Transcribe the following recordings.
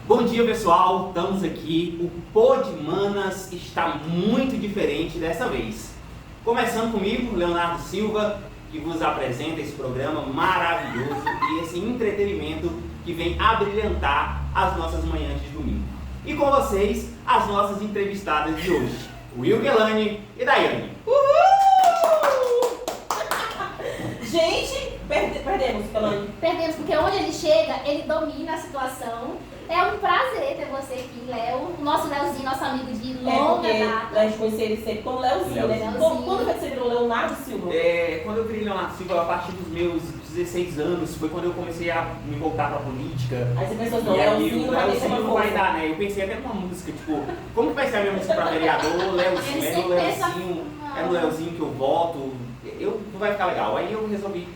Bom dia, pessoal, estamos aqui. O Pod Manas está muito diferente dessa vez. Começando comigo, Leonardo Silva, que vos apresenta esse programa maravilhoso e esse entretenimento que vem abrilhantar as nossas manhãs de domingo. E com vocês, as nossas entrevistadas de hoje, Will Gelani e Daiane. Uhul! Gente, perdemos, Gelani. Perdemos, porque onde ele chega, ele domina a situação. É um prazer ter você aqui, Léo. O nosso Léozinho, nosso amigo de longa data. A gente conhecia ele sempre como Léozinho, né? Quando foi que você virou Leonardo Silva? Quando eu virei Leonardo Silva, a partir dos meus 16 anos, foi quando eu comecei a me voltar pra política. Aí você pensou assim, Léozinho não vai dar, né? Eu pensei até numa música, tipo, como que vai ser a minha música pra vereador? Léozinho, é no Léozinho que eu voto. Não vai ficar legal. Aí eu resolvi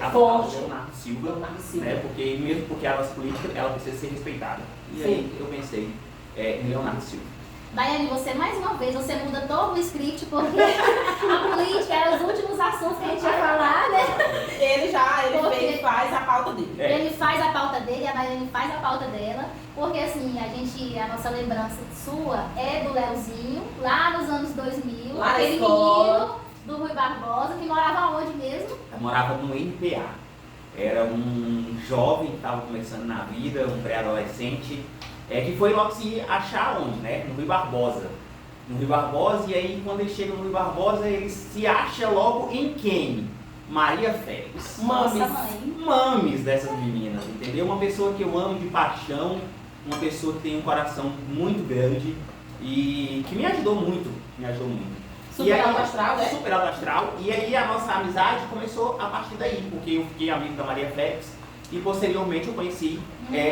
adotar o Leonardo Silva, né? Porque a nossa política ela precisa ser respeitada. E aí eu pensei em Leonardo Silva. Daiane, você mais uma vez, você muda todo o script, porque a política era os últimos assuntos que a gente ia falar, né? Ele faz a pauta dele. Ele faz a pauta dele, a Daiane faz a pauta dela, porque assim, a nossa lembrança sua é do Léozinho, lá nos anos 2000, lá aquele menino do Rui Barbosa, que morava onde mesmo? Eu morava no NPA. Era um jovem que estava começando na vida, um pré-adolescente, que foi logo se achar onde, né? No Rui Barbosa. No Rui Barbosa, e aí quando ele chega no Rui Barbosa, ele se acha logo em quem? Maria Félix. Mames dessas meninas, entendeu? Uma pessoa que eu amo de paixão, uma pessoa que tem um coração muito grande e que me ajudou muito. Super alto astral, né? Super alto astral. E aí a nossa amizade começou a partir daí, porque eu fiquei amigo da Maria Félix e posteriormente eu conheci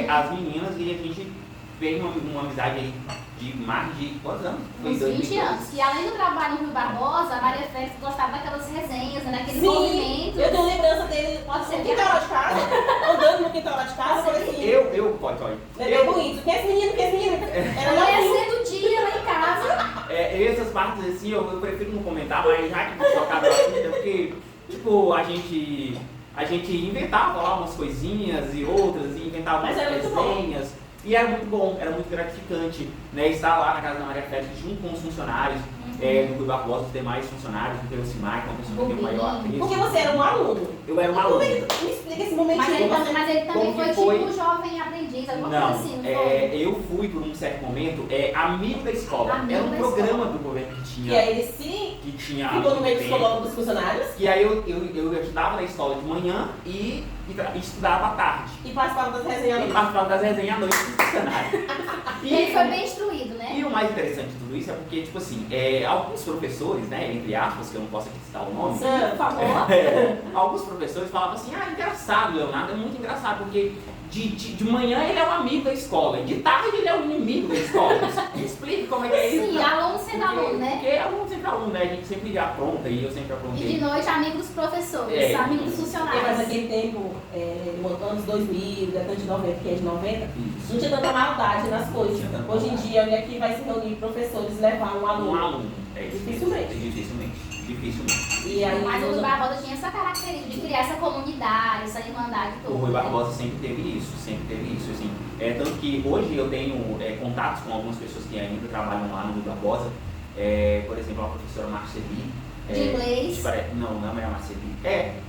as meninas e a gente fez uma amizade aí de mais de quantos anos? Uns 20 anos. E além do trabalho no Rui Barbosa, a Maria Félix gostava daquelas resenhas, né? Aqueles movimentos. Eu tenho lembrança dele, pode ser no quintal lá de casa, andando no quintal lá de casa, eu falei assim. Pode. Levei bonito. Que esse menino? Era amanhecendo o dia lá em casa. Essas partes assim, eu prefiro não comentar, mas já que você acaba assim, porque, tipo, a gente inventava lá umas coisinhas e outras, e inventava umas resenhas. E era muito bom, era muito gratificante, né, estar lá na casa da Maria Félix junto com os funcionários do Rui Barbosa, os demais funcionários, do Teocimar, que é uma pessoa que tem o maior apreço. Porque você era um aluno. Eu era um aluno. Me explica esse momentinho. Mas ele também foi tipo jovem aprendiz, alguma coisa assim, não foi? Eu fui por um certo momento amigo da escola. Era um programa do governo que tinha. E aí ele ficou no meio psicológico dos funcionários. E aí eu ajudava na escola de manhã e estudava à tarde. E participava das resenhas à noite. Participava das resenhas à noite dos funcionários. E ele foi bem instruído, né? E o mais interessante de tudo isso é porque, tipo assim, alguns professores, né, entre aspas, que eu não posso aqui citar o nome. Sim, por favor. Alguns professores falavam assim, engraçado, Leonardo, é muito engraçado, porque de manhã ele é um amigo da escola, e de tarde ele é um inimigo da escola. Me explique como é que é isso. Sim, aluno sendo aluno, né? Porque aluno sempre aluno, né? A gente sempre apronta e eu sempre aprontei. E de noite, amigo dos professores, amigo dos funcionários. Mas naquele tempo, anos 2000, década de 90, que é de 90, não tinha tanta maldade nas coisas. Hoje em dia, onde é que vai se reunir professores levar um aluno? Um aluno, Dificilmente. E aí, mas o Rui Barbosa tinha essa característica de criar essa comunidade, essa irmandade toda. O Rui Barbosa sempre teve isso, assim. Tanto que hoje eu tenho contatos com algumas pessoas que ainda trabalham lá no Rui Barbosa. Por exemplo, a professora Marceli. De inglês? Não é a Marceli.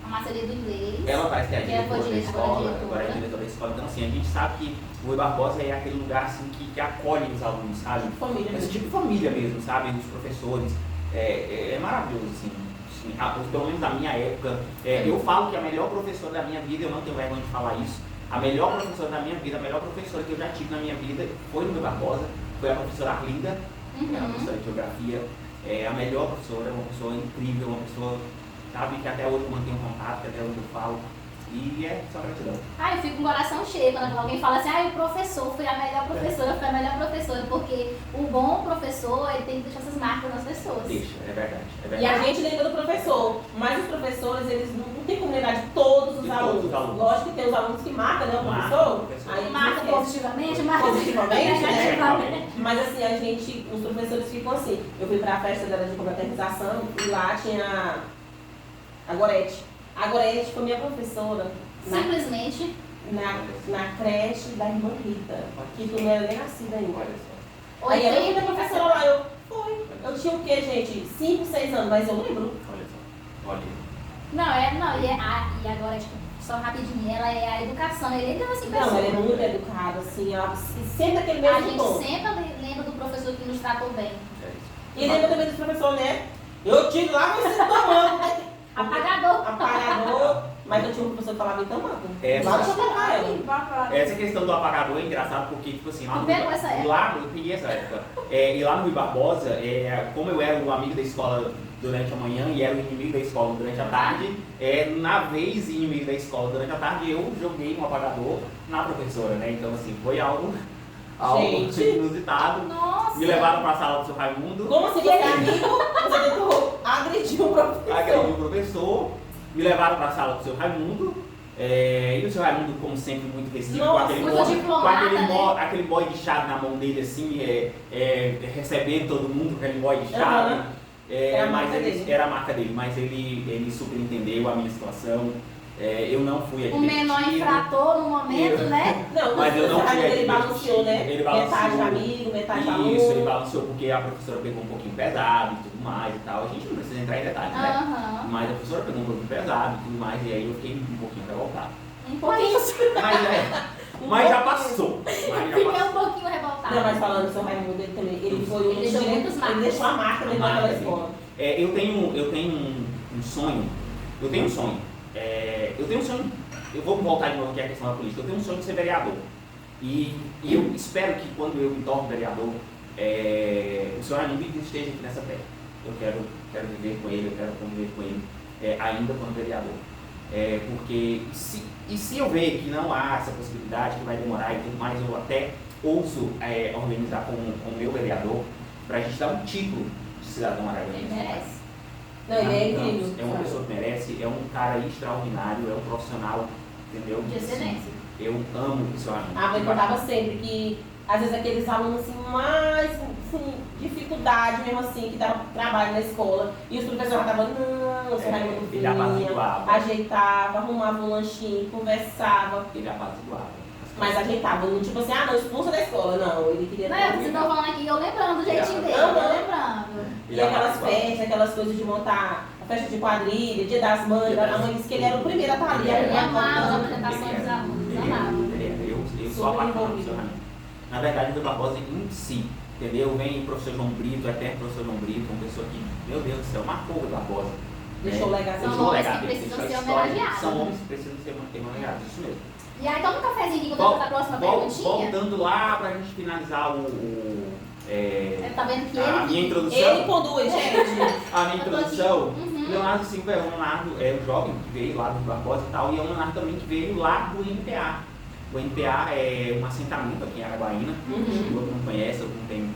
A Marceli do inglês. Ela parece que é a diretora da escola, diretora. agora é a diretora da escola. Então, assim, a gente sabe que o Rui Barbosa é aquele lugar assim, que acolhe os alunos, sabe? Família mesmo. Esse tipo de família mesmo, sabe? Os professores. É maravilhoso, assim. Pelo menos na minha época. Eu falo que a melhor professora da minha vida, eu não tenho vergonha de falar isso, a melhor professora da minha vida, a melhor professora que eu já tive na minha vida foi no Rui Barbosa, foi a professora Arlinda, que é a professora de geografia. A melhor professora, uma pessoa incrível, uma pessoa, sabe, que até hoje eu mantenho contato, que até hoje eu falo. E é só gratidão. Eu fico com o coração cheio quando alguém fala assim, o professor foi a melhor professora, porque o bom professor, ele tem que deixar essas marcas nas pessoas. Deixa, é verdade. E a gente lembra do professor, mas os professores, eles não têm como lembrar de todos os alunos. Lógico que tem os alunos que marcam, né, o professor. Aí marca positivamente, né? Mas assim, os professores ficam assim. Eu fui pra festa dela de confraternização e lá tinha a Gorete. A Gorete foi minha professora. Simplesmente. na creche da irmã Rita, que tu não era nem nascida ainda. Olha só. Aí eu fui da professora lá, eu tinha o quê, gente? 5, 6 anos, mas eu lembro. Olha só. Olha. E agora, tipo, só rapidinho, ela é a educação, ele ainda assim pessoa. Não, ela é muito educada, assim, ela sempre aquele A mesmo gente tom. sempre lembra do professor que nos tratou bem. E lembra também dos professores, né? Eu tive lá, mas tomando. Apagador. Mas eu tinha um professor que falava em tamanho. Lá deixa eu pegar ela. Essa questão do apagador é engraçado porque, tipo assim, lá Tu no pegou essa época? lá, eu peguei essa época. E lá no Rui Barbosa, como eu era o amigo da escola durante a manhã e era o inimigo da escola durante a tarde, na vez de inimigo da escola durante a tarde, eu joguei um apagador na professora, né? Então, assim, foi algo Gente. inusitado. Nossa! Me levaram para a sala do seu Raimundo. Como assim, você é amigo? Você tentou agredir o professor. Agredi o professor, me levaram para a sala do seu Raimundo, e o seu Raimundo, como sempre, muito restrito, com Nossa, aquele muito boy, diplomata, né? aquele boy de chave na mão dele, assim, recebendo todo mundo com aquele boy de chave. Era a Mas marca dele. era a marca dele, mas ele super entendeu a minha situação. Eu não fui O menor advertido. infrator no momento, né? Não, Mas eu não fui ele advertido. balanceou, né? Ele Metade balanceou. amigo, metade aluno. Isso, ele balanceou porque a professora pegou um pouquinho pesado e tudo mais e tal. A gente não precisa entrar em detalhes, né? Aham. Mas a professora pegou um pouquinho pesado e tudo mais, e aí eu fiquei um pouquinho revoltado. Um pouquinho. Mas já passou. Fiquei um pouquinho revoltada. Não, mas falando do seu Raimundo, ele também, ele foi Ele deixou muitas marcas. Ele deixou a marca dele naquela escola. Eu tenho um sonho. Eu tenho um sonho. Eu vou voltar de novo aqui à questão da política. Eu tenho um sonho de ser vereador. E eu espero que quando eu me torne vereador, o senhor Raimundo esteja aqui nessa terra. Eu quero viver com ele, eu quero conviver com ele ainda como vereador. Porque se eu ver que não há essa possibilidade, que vai demorar e tudo mais, eu até ouço organizar com o meu vereador para a gente dar um título de cidadão Ele araguaense. merece. Não, ele é incrível. É uma pessoa que merece, é um cara extraordinário, é um profissional, entendeu? De excelência. Eu amo o senhor Raimundo. A mãe contava sempre que, às vezes, aqueles alunos assim, mais assim, dificuldade mesmo assim, que dava trabalho na escola, e os professores estavam, não, o seu Raimundo Ele apaziguava. ajeitava, arrumava um lanchinho, conversava, Ele apaziguava. mas ajeitava, não tipo assim, não, expulsa da escola, não, ele queria Não, vocês estão falando aqui, eu lembrando do jeitinho dele, Aham. eu lembrando. E aquelas festas, aquelas coisas de montar a festa de quadrilha, dia das mães, a mãe disse que ele era o primeiro a estar ali. Ele amava as arrumando. apresentações dos alunos, amava. Eu sou apaixonado pelo senhor Raimundo. Na verdade, o Rui Barbosa em si, entendeu? Vem o professor João Brito, o eterno professor João Brito, uma pessoa que, meu Deus do céu, marcou o Rui Barbosa. Deixou o legado. São Deixou o homens legado que dele, precisam deixou a ser história. homenageados. São homens que precisam ser homenageados, isso mesmo. E aí, toma um cafezinho aqui enquanto eu vou para a próxima perguntinha. Voltando lá pra gente finalizar Tá vendo que a ele... minha introdução. Ele conduz, gente. A minha Eu tô aqui. introdução, Uhum. Leonardo Silva é um Leonardo, um jovem que veio lá do Barbosa e tal, e é um Leonardo também que veio lá do NPA. O NPA é um assentamento aqui em Araguaína, Uhum. outro não conhece, outro não tem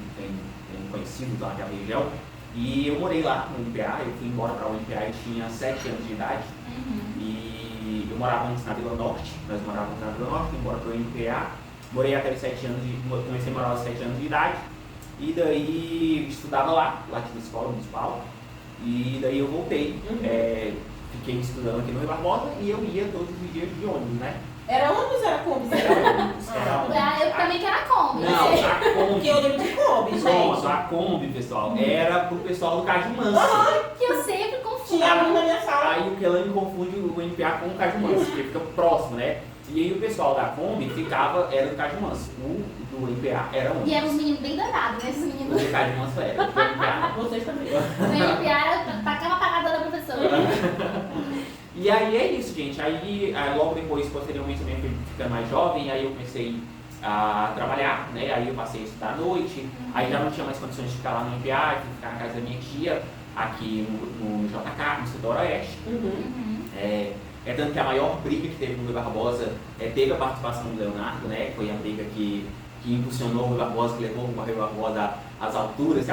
conhecido lá naquela região. E eu morei lá no NPA, eu fui embora para o NPA, eu tinha 7 anos de idade, Uhum. e eu morava antes na Vila Norte, nós morávamos na Vila Norte, fui embora para o NPA, morei até os 7 anos, comecei a morar aos 7 anos de idade, e daí estudava lá tinha uma escola municipal, e daí eu voltei, fiquei estudando aqui no Rui Barbosa, e eu ia todos os dias de ônibus, né? Era ônibus ou era Kombi? Eu também quero a Kombi. Não, a Kombi. Porque eu lembro de Kombi, gente. Pronto, a Kombi, pessoal, era pro pessoal do Caju Manso. Que eu sempre confundo. Tinha aluno na minha sala. Aí o Kelane confunde o NPA com o Caju Manso, porque fica próximo, né? E aí o pessoal da Kombi era do Caju Manso. O do NPA era E ônibus. eram os meninos bem danados, né? Esses O meninos. do Caju Manso era, o do NPA não. Vocês também. O NPA era tacava a pagadora da professora. E aí é isso, gente. Aí logo depois, posteriormente, também fui ficando mais jovem, aí eu comecei a trabalhar, né? Aí eu passei a estudar à noite, aí já não tinha mais condições de ficar lá no NPA, fui ficar na casa da minha tia, aqui no JK, no setor oeste. Uhum. É tanto que a maior briga que teve no Rui Barbosa teve a participação do Leonardo, né? Foi a briga que impulsionou o Rui Barbosa, que levou o Rui Barbosa às alturas,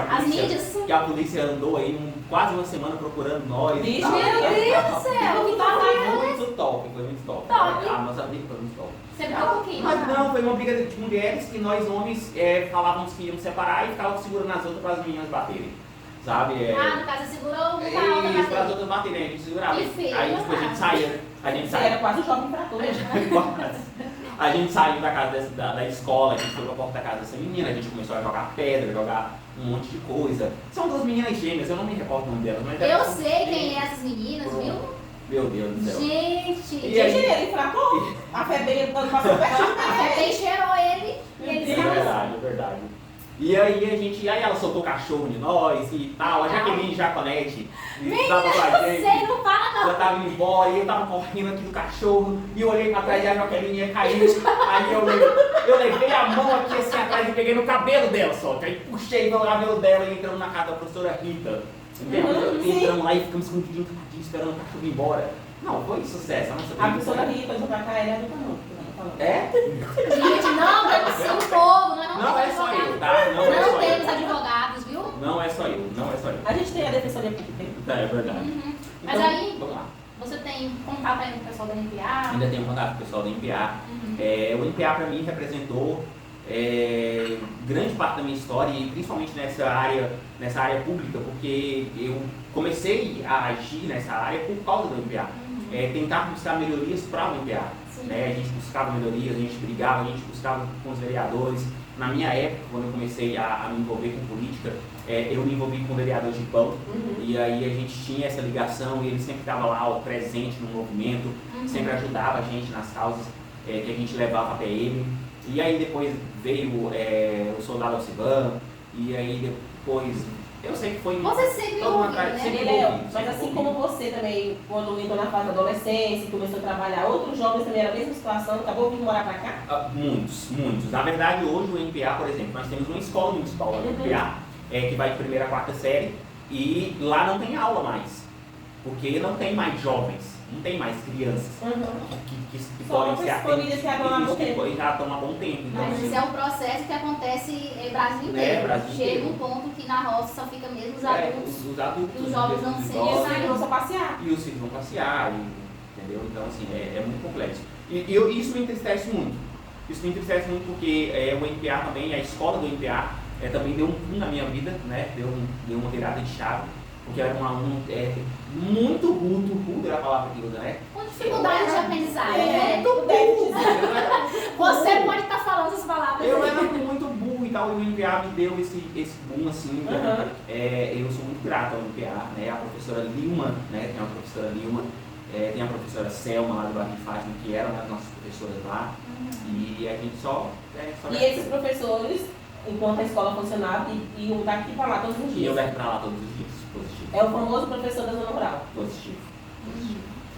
que a polícia andou aí quase uma semana procurando nós. Vixe, e tal. Meu Deus do céu, que babado. Foi muito top, foi muito top. Top. A nossa briga foi muito top. Você ficou um pouquinho. Mas não, foi uma briga de mulheres que nós homens falávamos que íamos separar e ficávamos segurando as outras para as meninas baterem. Sabe? No caso, você segurou uma outra Isso, para as bateria. outras baterem, a gente segurava. Que feio, Aí depois a gente saía, A gente Você era quase um jovem infrator. A gente saiu da casa da escola, a gente foi pra porta da casa dessa menina, a gente começou a jogar pedra, jogar um monte de coisa. São duas meninas gêmeas, eu não me recordo o nome delas, mas Eu sei quem é essas meninas, viu? Meu Deus do céu. Gente, E aí? Gente, ele infrator. A febre passou pertinho. quem cheirou ele e ele É saiu. verdade, é verdade. E aí ela soltou cachorro de nós e tal, a Jaqueline Jaconete estava com a gente. Você não fala não. Eu tava indo embora e eu tava correndo aqui do cachorro e eu olhei pra trás e a Jaqueline ia cair. Aí eu levei a mão aqui assim atrás e peguei no cabelo dela só. Aí puxei pelo cabelo dela e entramos na casa da professora Rita. Entramos lá e ficamos escondidinhos, esperando o cachorro ir embora. Não, foi sucesso. A professora Rita, eu pra cá, ela é adulta não. É? Gente, não denuncia o povo, nós Não é só eu, advogados. tá? Não é Não só temos eu. advogados, viu? Não é só eu, não é só eu. A gente tem a defensoria pública. É verdade. Uhum. Mas Então, aí, vamos lá. você tem contato aí com o pessoal da NPA? Ainda tenho contato com o pessoal da NPA. Uhum. O NPA para mim representou grande parte da minha história e principalmente nessa área pública, porque eu comecei a agir nessa área por causa do NPA. Tentar buscar melhorias para o NPA. Né? A gente buscava melhorias, a gente brigava, a gente buscava com os vereadores. Na minha época, quando eu comecei a me envolver com política, eu me envolvi com o vereador de Pão, e aí a gente tinha essa ligação e ele sempre estava lá presente no movimento, sempre ajudava a gente nas causas que a gente levava até ele. E aí depois veio o soldado Alcivan, e aí depois, eu sei que foi... Você sempre todo mundo ouviu, atrás, né? sempre Ele é, ouvi, mas sempre assim ouvi. como você também, quando entrou na fase da adolescência, começou a trabalhar, outros jovens também eram a mesma situação, acabou vindo morar pra cá? Muitos. Na verdade, hoje o NPA, por exemplo, nós temos uma escola municipal lá no NPA, que vai de primeira a quarta série, e lá não tem aula mais, porque não tem mais jovens, não tem mais crianças que Só podem outras ser famílias que já estão há bom tempo. que já estão há bom tempo. Então, Mas assim, isso é um processo que acontece em Brasil inteiro. Brasil Chega inteiro. um ponto que na roça só fica mesmo os adultos. os adultos, os jovens não os se- E idosos, saíram só passear. e os filhos vão passear, entendeu? Então, assim, é muito complexo. E isso me entristece muito. Isso me entristece muito porque o NPA também, a escola do NPA, também deu um boom na minha vida, né? Deu uma virada de chave, porque eu era um aluno muito rudo era a palavra que usa, né? Com dificuldade de aprendizagem, né? Eu Você pode estar falando essas palavras. era muito burro e tal, e o NPA me deu esse boom assim. Eu sou muito grato ao NPA, né? A professora Lilma, né? Tem a professora Lilma, tem a professora Selma lá do Barra de Fátima, que eram as nossas professoras lá, e a gente só E esses professores, enquanto a escola funcionava, iam daqui para lá todos os E eu dias. levo pra lá todos os dias, positivo. É o famoso professor da zona rural. Positivo.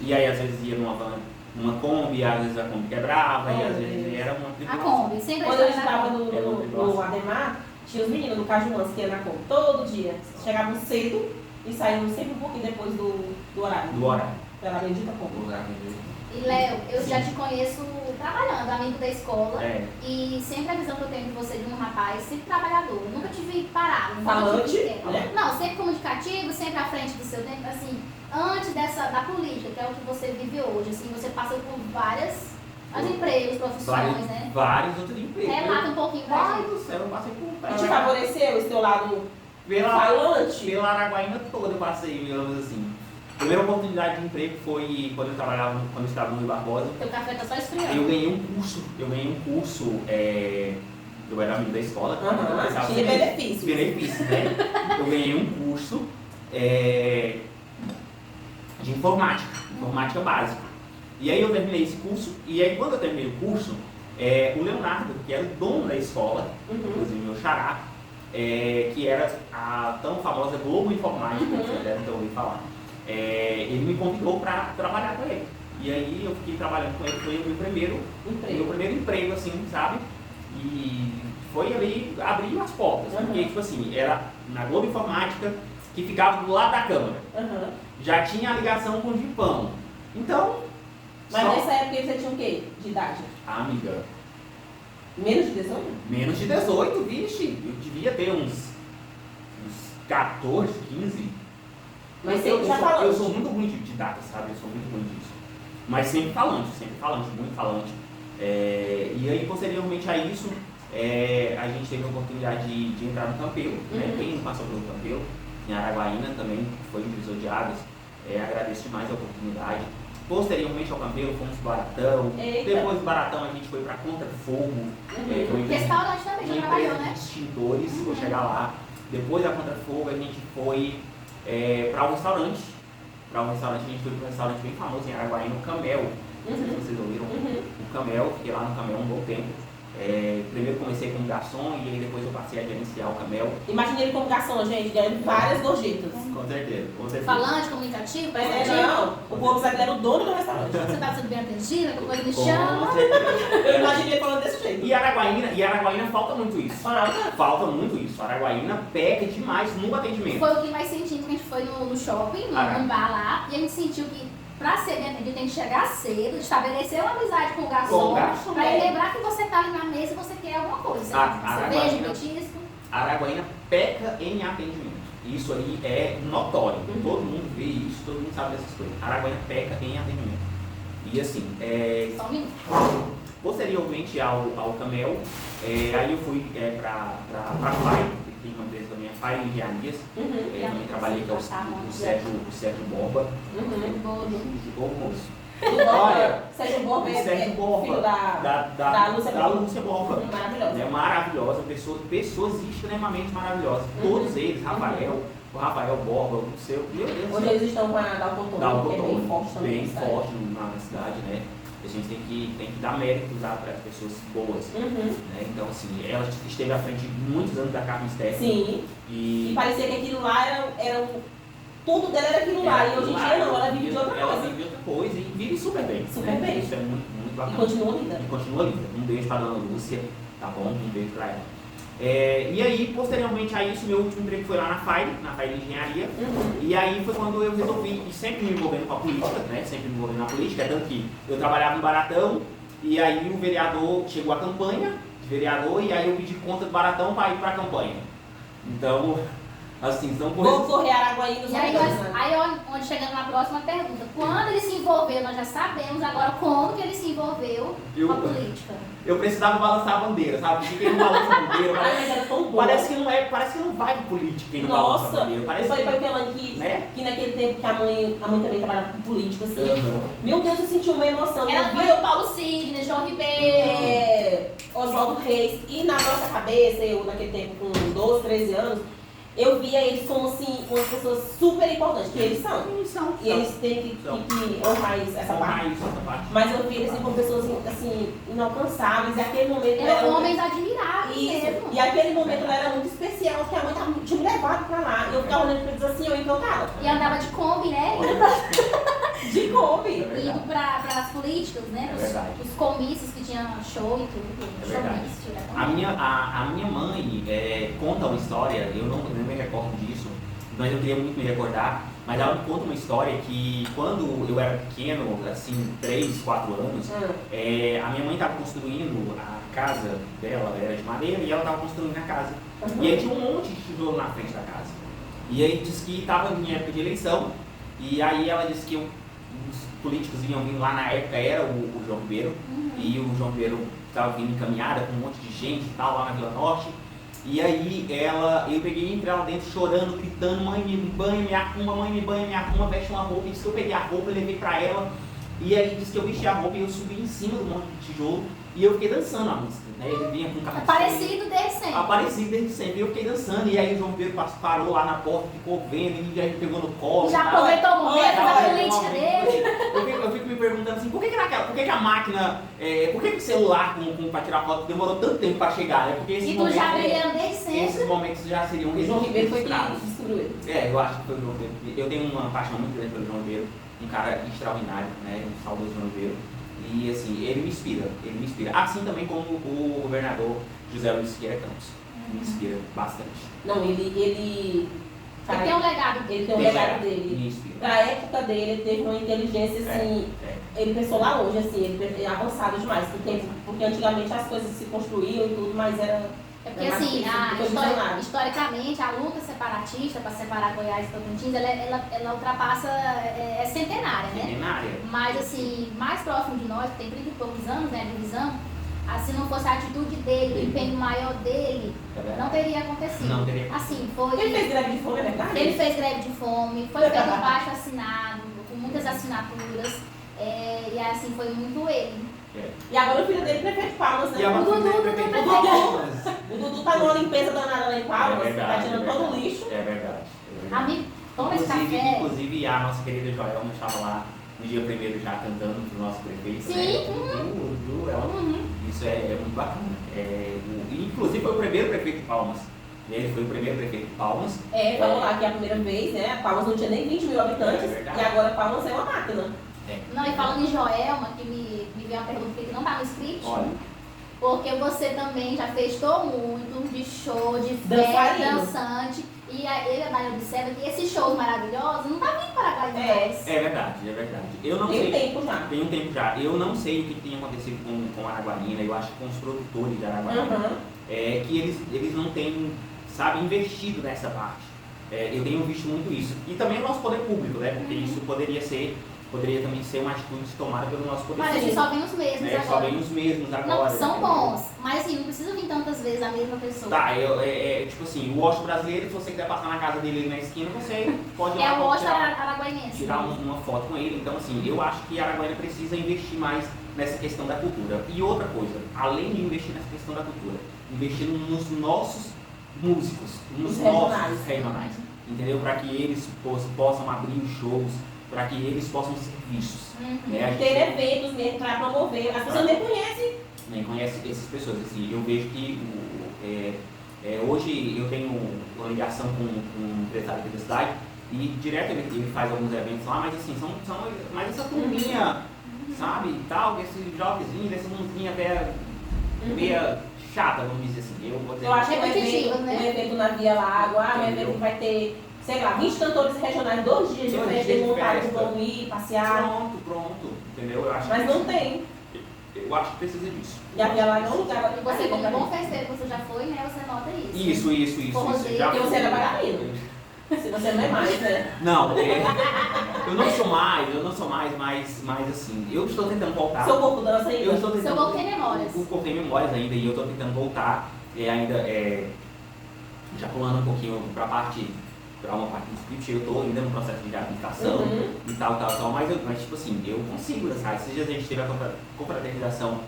E aí às vezes ia numa Kombi, às vezes a Kombi quebrava, e às vezes era uma A tribulação. Kombi, sempre Quando eu está na estava Kombi. no Ademar, tinha os meninos do Cajumãs que iam na Kombi todo dia. Chegavam cedo e saíam sempre um pouquinho depois do horário. Do horário. Pela bendita Kombi. Do horário mesmo. E Léo, eu Sim. já te conheço trabalhando, amigo da escola. É. E sempre a visão que eu tenho de você de um rapaz, sempre trabalhador. Eu nunca te vi parado. nunca Falante, te vi quieto. né? Não, sempre comunicativo, sempre à frente do seu tempo. Assim, antes da política, que é o que você vive hoje, assim, você passou por vários empregos, profissões, né? Vários outros empregos. Relata um pouquinho pra Pai gente. do céu, eu passei por E te favoreceu esse teu lado falante? Pela Araguaína toda eu passei, digamos assim. A primeira oportunidade de emprego foi quando eu estava no Rui Barbosa. Teu café tá só esfriando. Eu ganhei um curso, eu era amigo da escola, eu pensava Tinha assim, benefícios. benefícios, né? Eu ganhei um curso de informática básica. E aí eu terminei esse curso, e aí quando eu terminei o curso, o Leonardo, que era o dono da escola, inclusive meu xará, que era a tão famosa Globo Informática, que vocês devem ter ouvido falar, ele me convidou para trabalhar com ele. E aí eu fiquei trabalhando com ele, foi o meu primeiro emprego, assim, sabe? E foi ali, abriu as portas, porque, tipo assim, era na Globo Informática, que ficava do lado da Câmara. Já tinha a ligação com o Gipão. Então, Mas só... nessa época você tinha o quê de idade? Amiga, Menos de 18? menos de 18, vixe, eu devia ter uns 14, 15. Mas eu, sempre já eu, sou, falante. eu sou muito ruim de data, sabe? Eu sou muito ruim disso. Mas sempre falante, muito falante. E aí, posteriormente a isso, a gente teve a oportunidade de entrar no Campelo, né? Quem não passou pelo Campelo, em Araguaína também, foi um divisor de águas. Agradeço demais a oportunidade. Posteriormente ao Camelo, fomos pro Baratão. Eita. Depois do Baratão, a gente foi para Contrafogo. Restaurante também, já trabalhou, empresa né? de extintores, vou chegar lá. Depois da Contrafogo, a gente foi para um restaurante. A gente foi para um restaurante bem famoso em Araguaína, o Camel. Não sei se vocês ouviram. O Camel, fiquei lá no Camel um bom tempo. Primeiro comecei como garçom e aí depois eu passei a gerenciar o Camel. Imagina ele como garçom, gente, ganhando várias gorjetas. Com certeza. Falante, comunicativo, Não, o povo sabe que ele era o dono do restaurante. Você tá sendo bem atendida, com coisa me Com chama. certeza. Eu imaginei ele falando desse jeito. E Araguaína falta muito isso. Falta muito isso. Araguaína peca demais no atendimento. Foi o que mais sentimos, que a gente foi no shopping, num bar lá, e a gente sentiu que pra ser bem atendido tem que chegar cedo, estabelecer uma amizade com o garçom, pra ele lembrar que você tá ali na mesa e você quer alguma coisa. Cerveja, petisco. Araguaína peca em atendimento. Isso aí é notório. Todo mundo vê isso, todo mundo sabe dessas coisas. Araguaína peca em atendimento. E assim, Só um minuto. posteriormente ao Camel, aí eu fui pra FAI, que tem uma empresa também, a FAI Engenharias. Também trabalhei com o Sérgio Borba. Olha, Sérgio Borba Sérgio Borba, filho da Lúcia Borba. Maravilhosa. Maravilhosa, pessoas extremamente maravilhosas. Todos eles, o Rafael Borba, o seu, meu Deus. Hoje eles estão com a Dalcoton, que é bem forte também. Bem forte na cidade, né? A gente tem que dar mérito para as pessoas boas. Né? Então, assim, ela esteve à frente de muitos anos da Carmen Stefan. Sim. E parecia que aquilo lá era tudo dela era aquilo lá. E hoje em dia não, ela vive de outra coisa. Ela vive de outra coisa e vive super bem. Super bem. Isso é muito bacana. E continua linda. Um beijo para a dona Lúcia, tá bom? Um beijo para ela. E aí, posteriormente a isso, meu último emprego foi lá na FAI de Engenharia. E aí foi quando eu resolvi, e sempre me envolvendo com a política, né? Sempre me envolvendo na política, tanto que eu trabalhava no Baratão, e aí o vereador chegou a campanha de vereador, e aí eu pedi conta do Baratão para ir para a campanha. Então, assim, são coisas... Vou correr Araguaína. E aí, onde chegando na próxima pergunta, quando ele se envolveu, nós já sabemos agora como que ele se envolveu com a política. Eu precisava balançar a bandeira, sabe? Porque quem não balança a bandeira, parece que não vai com política quem não balança a bandeira. Parece foi falando que naquele tempo que a mãe também trabalhava com política, assim. Meu Deus, eu senti uma emoção. Ela viu o Paulo Sidney, João Ribeiro, Oswaldo Reis. E na nossa cabeça, eu naquele tempo com 12, 13 anos, eu via eles como assim, umas pessoas super importantes, que eles são. E eles têm que honrar essa parte. Mas eu via eles assim, como pessoas assim, inalcançáveis. E aquele momento. Eram homens admiráveis mesmo. E aquele momento ela era muito especial, que a mãe tinha me levado pra lá. E eu ficava olhando pra eles assim, eu encantada. E andava de Kombi, né? De Kombi. Indo para as políticas, né? Os comícios que tinha show e tudo. É verdade. A minha mãe conta uma história, eu não me recordo disso, mas eu queria muito me recordar, mas ela me conta uma história que quando eu era pequeno, assim, 3, 4 anos, a minha mãe estava construindo a casa dela, era de madeira, e ela estava construindo a casa. E aí tinha um monte de tijolo na frente da casa. E aí disse que estava em época de eleição, e aí ela disse que os políticos iam vir lá, na época era o João Ribeiro, e o João Ribeiro estava vindo encaminhada com um monte de gente e tal, lá na Vila Norte. E aí eu peguei e entrei lá dentro chorando, gritando, mãe me banha, me arruma, mãe me banha, me arruma, veste uma roupa. E disse que eu peguei a roupa, levei pra ela. E aí disse que eu vesti a roupa e eu subi em cima do monte de tijolo. E eu fiquei dançando a música, né? Ele vinha com um carro Aparecido desde sempre. Aparecido desde sempre. E eu fiquei dançando. E aí o João Pedro parou lá na porta, ficou vendo, e aí pegou no colo. Já aproveitou o momento da política dele. Eu fico me perguntando assim, por que a máquina, por que o celular para tirar foto demorou tanto tempo para chegar? Né? Porque e tu já brilhando desde sempre. Esses momentos já seriam registrados. O João Ribeiro foi que descobriu ele. Eu acho que foi o João Ribeiro. Eu tenho uma paixão muito grande pelo João Ribeiro. Um cara extraordinário, né? Um saudoso João Ribeiro. E assim, ele me inspira. Assim também como o governador José Luiz Siqueira Campos. Me inspira bastante. Não, ele tem um legado. Ele tem um legado dele. Me inspira. Na época dele, ele teve uma inteligência assim. Ele pensou lá longe, assim, ele é avançado demais. Porque antigamente as coisas se construíam e tudo, mas era. É porque assim, historicamente, a luta separatista para separar Goiás e Tocantins, ela ultrapassa, é centenária, né? Centenária. Mas assim, mais próximo de nós, que tem 30 e poucos anos, né, a divisão, se não fosse a atitude dele, o empenho maior dele, não teria acontecido. Não teria. Assim, foi... Ele fez greve de fome, é verdade? Ele fez greve de fome, foi feito um baixo assinado, com muitas assinaturas. E assim, foi muito ele. E agora o filho dele prefere Palmas, né? O Dudu tá numa limpeza danada lá em Palmas, tá tirando todo o lixo. É verdade. Amigo, toma esse café. Inclusive, a nossa querida Joelma estava lá no dia 1º já cantando pro nosso prefeito. Sim. Né? Isso é muito bacana. Inclusive, foi o primeiro prefeito de Palmas. Ele foi o primeiro prefeito de Palmas. Falou lá que a primeira vez, né? Palmas não tinha nem 20 mil habitantes. E agora Palmas é uma máquina. Não, e falando em Joelma, que me veio uma pergunta que não tá no script. Olha. Porque você também já festou muito de show, de festa, dançante. E ele e a Dani observa que esses shows maravilhosos não tá vindo para Araguaína mais. É verdade. Eu não sei. Tem um tempo já. Tem um tempo já. Eu não sei o que tem acontecido com Araguaína, eu acho que com os produtores de Araguaína. Que eles não têm, sabe, investido nessa parte. Eu tenho visto muito isso. E também o nosso poder público, né? Porque isso poderia também ser uma atitude tomada pelo nosso poder público. Mas a gente só vem os mesmos agora. Só vem os mesmos agora. Não, são bons, mas assim, não precisa vir tantas vezes a mesma pessoa. Tá, tipo assim, o Washington brasileiro, se você quiser passar na casa dele ali na esquina, você pode ir lá. É o Washington araguainense. Tirar uma foto com ele. Então assim, eu acho que a Araguaína precisa investir mais nessa questão da cultura. E outra coisa, além de investir nessa questão da cultura, investir nos nossos músicos, nos nossos regionais. Entendeu? Para que eles possam abrir os shows, para que eles possam ser vistos. Ter eventos mesmo para promover. As pessoas nem conhecem essas pessoas. Assim, eu vejo que hoje eu tenho uma ligação com um empresário aqui da cidade e direto ele faz alguns eventos lá, mas assim, são mais essa turminha, sabe, e tal, esse jovenzinho, essa mundinha até meia chata, vamos dizer assim. Eu acho que um evento na Via Lago, um evento que vai ter, sei lá, 20 cantores regionais, 2 dias de festa, montados, vão ir, passear. Pronto, entendeu? Eu acho mas não tem. Eu acho que precisa disso. E a Via Lago é um lugar. E você, como bom festeiro, você já foi, né? Você nota isso. Isso. Porque você era bailarino. Se você não é mais, né? Não, eu não sou mais, mas assim, eu estou tentando voltar. Seu corpo dança ainda? Seu corpo tem memórias. O corpo tem memórias ainda e eu estou tentando voltar. Já pulando um pouquinho para uma parte do script, eu estou ainda no processo de reabilitação e tal, mas tipo assim, eu consigo dançar. Esses dias a gente teve a confraternização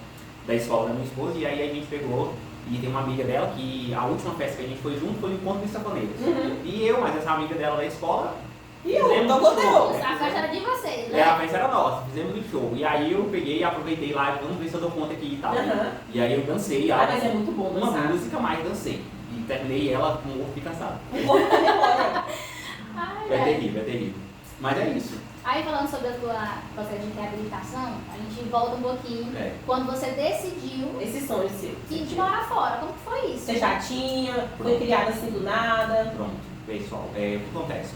da escola da minha esposa e aí a gente pegou. E tem uma amiga dela que a última festa que a gente foi junto foi o Encontro dos Safoneiros. E eu, mas essa amiga dela da escola. E eu, então show. A festa era de vocês, né? A festa era nossa, fizemos um show. E aí eu peguei e aproveitei lá, vamos ver se eu dou conta aqui e tal. E aí eu dancei. Mas é muito bom dançar. Uma música, mas dancei. E terminei ela com o corpo cansado. O corpo tá memória. É terrível. Mas é isso. Aí falando sobre a tua processo de reabilitação, a gente volta um pouquinho. Quando você decidiu esse sonho seu de morar fora, como que foi isso? Você já tinha, foi criada assim do nada? Pronto, pessoal, o que acontece?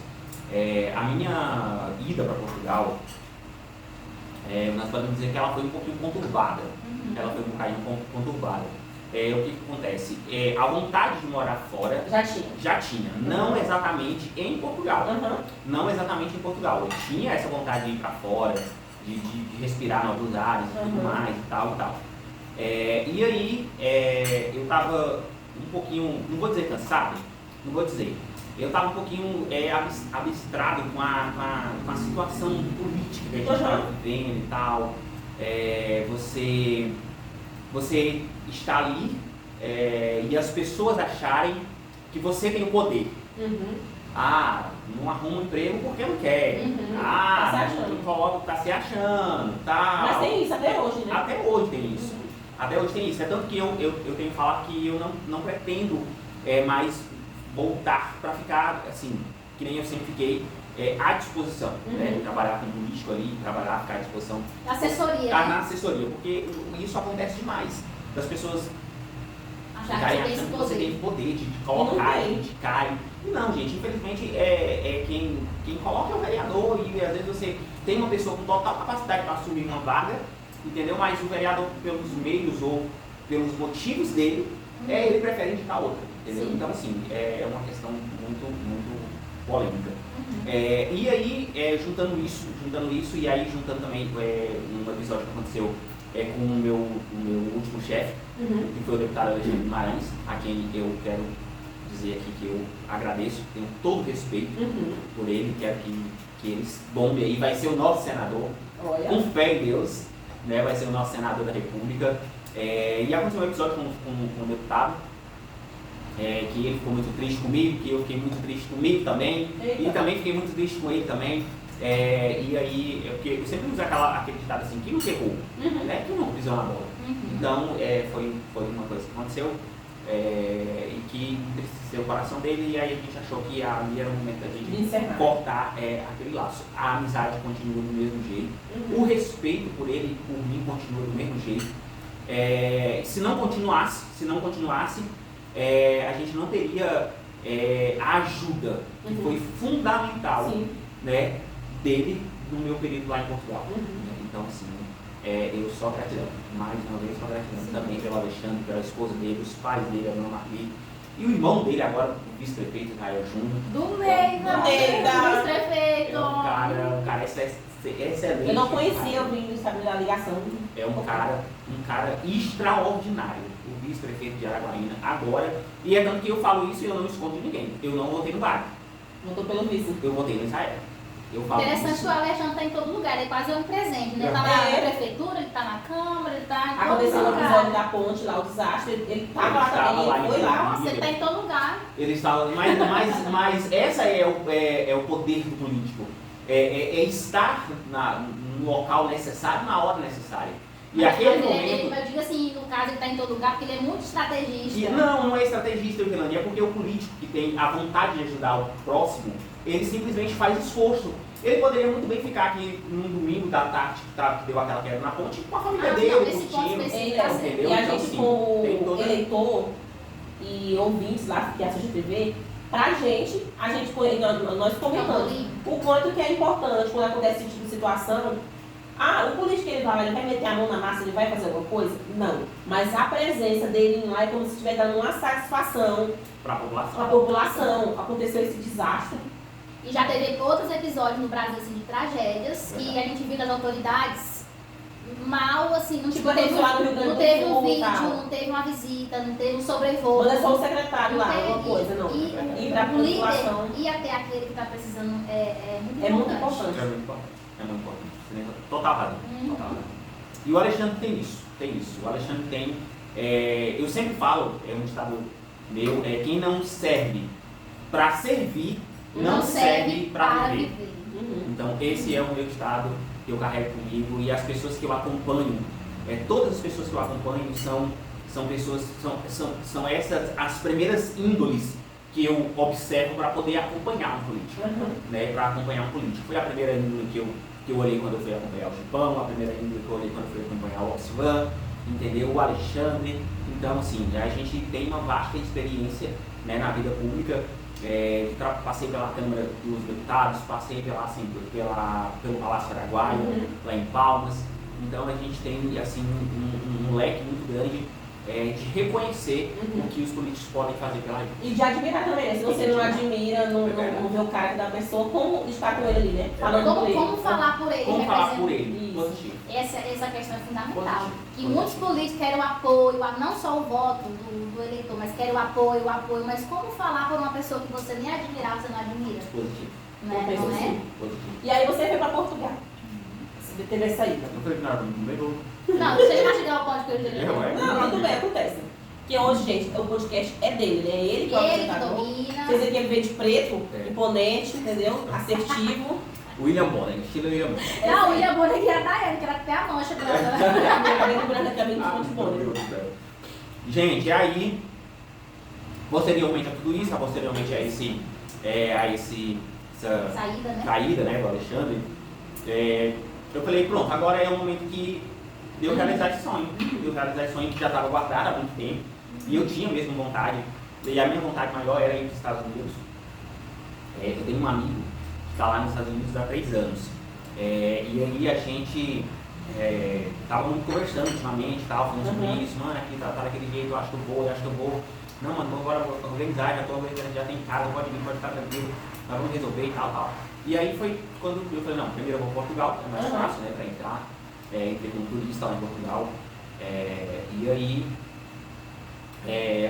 A minha ida para Portugal, nós podemos dizer que ela foi um pouquinho conturbada. Ela foi um bocadinho conturbada. O que acontece? A vontade de morar fora já tinha. Não exatamente em Portugal. Não exatamente em Portugal. Eu tinha essa vontade de ir para fora, de respirar novos ares e tudo mais e tal. E aí eu estava um pouquinho, não vou dizer cansado, eu estava um pouquinho abstrado com a situação política que a gente estava vivendo e tal. Você está ali e as pessoas acharem que você tem o poder. Não arruma um emprego porque não quer. Não coloca, tá se achando. Mas tem isso até hoje, né? Até hoje tem isso. É tanto que eu tenho que falar que eu não pretendo mais voltar para ficar assim, que nem eu sempre fiquei. À disposição, né? Trabalhar com político ali, ficar à disposição. Assessoria. Na assessoria, porque isso acontece demais. Das pessoas ficarem achando que você tem poder de colocar, de indicar. Não, gente, infelizmente quem coloca é o vereador e às vezes você tem uma pessoa com total capacidade para assumir uma vaga, entendeu? Mas o vereador, pelos meios ou pelos motivos dele, ele prefere indicar outra, entendeu? Então, assim, é uma questão muito polêmica. E aí, juntando isso e aí juntando também um episódio que aconteceu com o meu último chefe, que foi o deputado Alexandre Guimarães, a quem eu quero dizer aqui que eu agradeço, tenho todo respeito por ele, quero que ele bombe aí, vai ser o nosso senador, com fé em Deus, né? Vai ser o nosso senador da República. E aconteceu um episódio com o deputado, que ele ficou muito triste comigo, que eu fiquei muito triste comigo também, e também fiquei muito triste com ele também. E aí, eu sempre uso aquele ditado assim, que não errou, né? Que não pisou na bola. Então, foi uma coisa que aconteceu, e que entristeceu o coração dele, e aí a gente achou que ali era o momento da gente cortar aquele laço. A amizade continua do mesmo jeito, o respeito por ele e por mim continua do mesmo jeito. Se não continuasse, a gente não teria a ajuda que foi fundamental, né, dele no meu período lá em Portugal. Então, assim, eu só gratidão, mais uma vez só gratidão também pelo Alexandre, pela esposa dele, os pais dele, a dona Marli, e o irmão dele agora, o vice-prefeito, Israel Júnior. Do meio, vice-prefeito. Um cara excelente. Eu não conhecia, eu vim saber da ligação. É um cara extraordinário, o vice-prefeito de Araguaína, agora, e é tanto que eu falo isso e eu não escondo de ninguém. Eu não votei no Wagner. Votou pelo vice. Eu votei no Israel. Interessante que o Alexandre está em todo lugar, ele é quase um presente, né? Ele está na prefeitura, ele está na Câmara, ele está em todo Aconteceu lugar. no episódio da ponte lá, o desastre, ele estava lá também, ele foi lá. Nossa, ele está em todo lugar. Ele estava, mas essa é o poder do político, é estar no local necessário, na hora necessária. E aquele momento... Eu digo assim, no caso ele está em todo lugar, porque ele é muito estrategista. Não é estrategista, Yolanda, é porque o político que tem a vontade de ajudar o próximo, ele simplesmente faz esforço. Ele poderia muito bem ficar aqui num domingo da tarde que deu aquela queda na ponte com a família dele, curtindo, entendeu? E a gente, como eleitor e ouvintes lá que assistem TV, pra gente, nós comentamos o quanto que é importante quando acontece esse tipo de situação. O político ele vai meter a mão na massa, ele vai fazer alguma coisa? Não. Mas a presença dele lá é como se estivesse dando uma satisfação para a população. Aconteceu esse desastre. E já teve outros episódios no Brasil assim, de tragédias, que a gente viu das autoridades mal, assim, não teve um vídeo, não teve uma visita, não teve um sobrevoo. Não é só o secretário lá, alguma coisa, não. E para a população. E até aquele que está precisando é muito importante. É muito importante. Total razão. E o Alexandre tem isso. O Alexandre tem. Eu sempre falo, é um ditado meu, quem não serve para servir, não serve para viver. Então esse é o meu ditado que eu carrego comigo, e as pessoas que eu acompanho, todas as pessoas que eu acompanho são pessoas, são essas as primeiras índoles que eu observo para poder acompanhar um político. Né, para acompanhar um político. Foi a primeira índole que eu olhei quando eu fui acompanhar o Chipão, a primeira índole que eu olhei quando eu fui acompanhar o Oxivan, entendeu? O Alexandre. Então, assim, a gente tem uma vasta experiência, né, na vida pública. Passei pela Câmara dos Deputados, passei pelo Palácio Araguaia, lá em Palmas. Então, a gente tem, assim, um leque muito grande de reconhecer o que os políticos podem fazer pela gente. E de admirar também, né? Se você não admira, não vê o cara da pessoa, como estar com ele ali, né? Como falar por ele. Como falar por ele. Positivo. Essa questão é fundamental. Positivo. Que muitos políticos querem o apoio, não só o voto do eleitor, mas querem o apoio, mas como falar por uma pessoa que você nem admirar, você não admira? Positivo. Não é? Positivo. E aí você foi para Portugal. Você teve essa ida. Não foi nada, não levou. Não, deixa ele mastigar o podcast que ele Não, tudo bem, acontece. Porque hoje, gente, o podcast é dele, né? Ele que é o apresentador. Domina. Vocês aqui ele veio de preto, imponente, entendeu? Assertivo. William Bonner, estilo William Bonner. Não, o William Bonner aqui é a Daiane, que era até a mancha pra ela. Minha cabelo branca também de Bonner. Gente, aí, posteriormente a tudo isso, posteriormente a essa saída, né, do Alexandre, eu falei, pronto, agora é o momento que deu realizar esse sonho. Que já estava guardado há muito tempo. E eu tinha mesmo vontade. E a minha vontade maior era ir para os Estados Unidos. Eu tenho um amigo que está lá nos Estados Unidos há 3 anos. E aí a gente estava muito conversando ultimamente, falando sobre isso. Mano, aqui tá daquele jeito, eu acho que eu vou. Não, mano, agora eu vou organizar, já estou organizando, já tem casa, pode vir, pode estar tranquilo. Nós vamos resolver e tal. E aí foi quando eu falei, não, primeiro eu vou para Portugal, é mais fácil, né, para entrar. Entrei como turista lá em Portugal. E aí,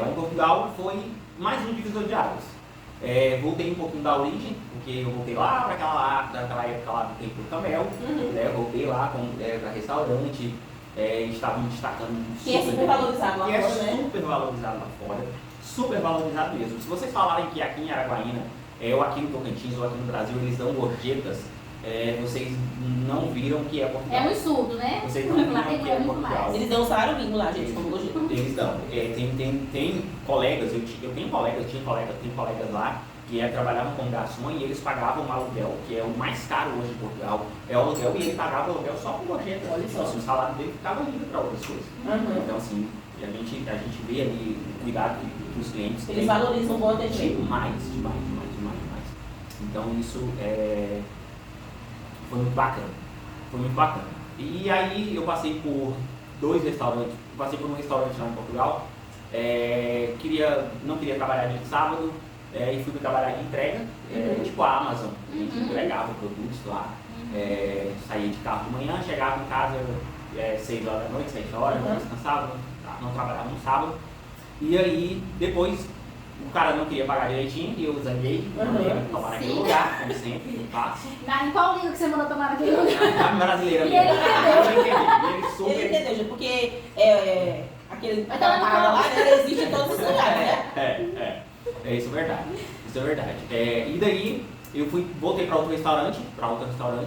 lá em Portugal foi mais um divisor de águas. Voltei um pouquinho da origem, porque eu voltei lá para aquela época lá do tempo do Camel, né? Voltei lá para restaurante, estavam destacando que é super valorizado lá fora, né? Super valorizado lá fora, super valorizado mesmo. Se vocês falarem que aqui em Araguaína, ou aqui no Tocantins, ou aqui no Brasil, eles dão gorjetas, vocês não viram que é Portugal. É um estudo, né? Vocês não viram que é Portugal. Eles dão um salário mínimo lá, gente, como gorjeta. Eles dão. Tem colegas, tenho colegas lá que trabalhavam como garçom e eles pagavam um aluguel, que é o mais caro hoje em Portugal. É o aluguel e ele pagava o aluguel só com gorjeta. Olha só. Assim, o salário dele ficava livre para outras coisas. Então, assim, a gente vê ali o cuidado que os clientes têm. Eles valorizam o bom atendimento. Demais. Então, isso foi muito bacana. E aí eu passei por 2 restaurantes. Passei por um restaurante lá em Portugal. Não queria trabalhar de sábado. E fui trabalhar de entrega, tipo a Amazon. A gente entregava produtos lá. Saía de carro de manhã, chegava em casa 6 horas da noite, 7 horas, descansava, não trabalhava no sábado. E aí, depois, o cara não queria pagar direitinho e eu zanguei, mandei tomar naquele lugar, como sempre, eu faço. Em qual língua que você mandou tomar naquele lugar? A brasileira mesmo. Ele entendeu, gente, porque aquele cara lá, ele existe em todos os lugares, né? Isso é verdade. E daí eu voltei para outro restaurante,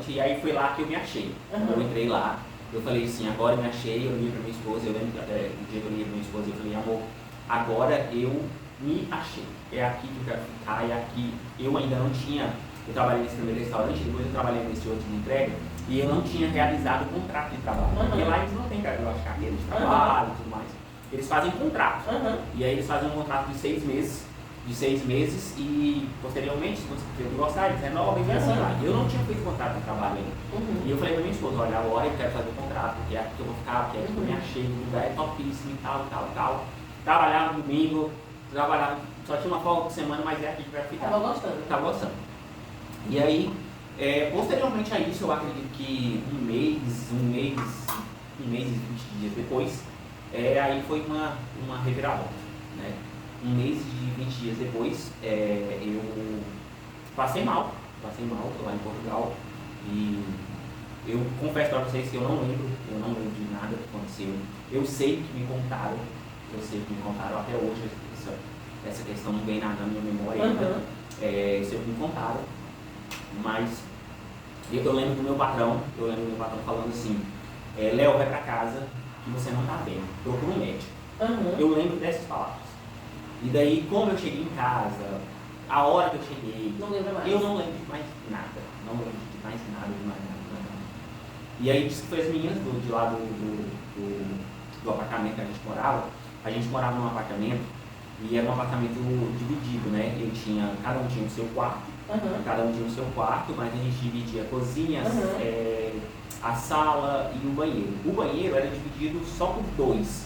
e aí foi lá que eu me achei. Eu entrei lá, eu falei assim, agora eu me achei, eu liguei para minha esposa, eu lembro que até o dia que eu liguei para minha esposa, eu falei, amor, agora eu me achei, é aqui que eu quero ficar, é aqui. Eu ainda não tinha, eu trabalhei nesse primeiro restaurante, depois eu trabalhei nesse outro de entrega, e eu não tinha realizado o contrato de trabalho, porque lá eles não têm, eu acho, carteira de trabalho e tudo mais. Eles fazem contrato, e aí eles fazem um contrato de 6 meses, e posteriormente, se você gostar, eles renovam e assim lá. Eu não tinha feito contrato de trabalho ainda. E eu falei pra minha esposa, olha, agora eu quero fazer o contrato, porque é aqui que eu vou ficar, porque é aqui que eu me achei, o lugar é topíssimo e tal. Trabalhava no domingo, só tinha uma folga por semana, mas é aqui que eu quero ficar. Tava gostando. E aí, posteriormente a isso, eu acredito que um mês e 20 dias depois, aí foi uma reviravolta, né? Um mês e 20 dias depois, eu passei mal lá em Portugal, e eu confesso para vocês que eu não lembro de nada que aconteceu. Eu sei que me contaram até hoje, essa questão não vem nada na minha memória ainda, eu sei que me contaram, mas eu lembro do meu patrão falando assim, Léo, vai para casa que você não está bem, procura um médico. Eu lembro dessas palavras. E daí, como eu cheguei em casa, a hora que eu cheguei, eu não lembro de mais nada. E aí disse que foi as meninas de lá do apartamento que a gente morava num apartamento, e era um apartamento dividido, né? Cada um tinha o seu quarto, mas a gente dividia a cozinha, a sala e o banheiro. O banheiro era dividido só por 2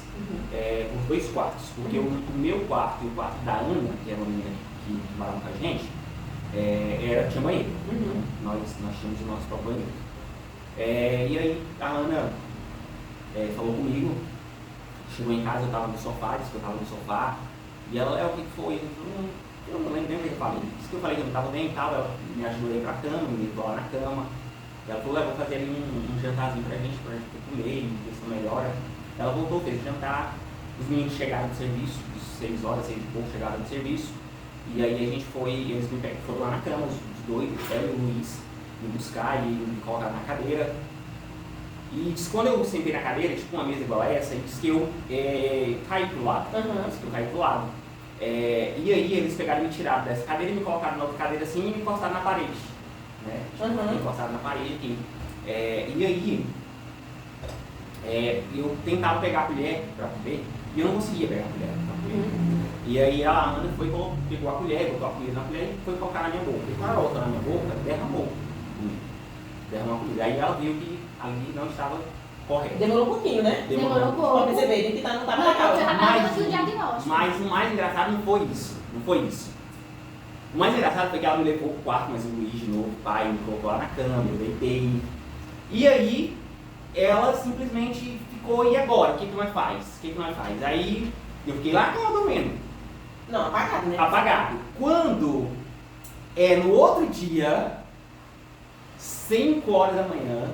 quartos, porque o meu quarto e o quarto da Ana, que era uma menina que morava com a gente, tinha banheiro. Nós tínhamos o nosso próprio banheiro. E aí a Ana falou comigo, chegou em casa, eu estava no sofá, e ela, o que foi? Eu não lembro nem o que eu falei. Disse que eu falei que eu não estava bem e tal, ela me ajudou a ir para a cama, me levou lá na cama. Ela falou, vou fazer ali um jantarzinho pra gente comer, ver se melhora. Ela voltou, fez o jantar, os meninos chegaram do serviço, 6 horas, 6 e pouco, chegaram do serviço, e aí a gente eles foram lá na cama, os dois, eu e o Luiz, me buscar e me colocar na cadeira. E disse, quando eu sentei na cadeira, tipo uma mesa igual a essa, disse que eu caí pro lado. E aí eles pegaram e me tiraram dessa cadeira e me colocaram na outra cadeira assim e me encostaram na parede. Né? Me encostaram na parede aqui. E aí eu tentava pegar a colher para comer e eu não conseguia pegar a colher para comer. E aí a Ana pegou a colher, botou a colher na colher e foi colocar na minha boca. E quando ela botou na minha boca, derramou a colher. Aí ela viu que ali não estava correto. Demorou um pouquinho, né? Demorou um pouco. Pra perceber que não estava legal. Mas o mais engraçado não foi isso. O mais engraçado foi que ela me levou pro quarto, mas o Luiz de novo, o pai, me colocou lá na cama, eu deitei. E aí ela simplesmente ficou, e agora? O que nós faz? Aí eu fiquei lá na cama dormindo. Não, apagada. apagado, né? Apagado. Quando no outro dia, 5 horas da manhã,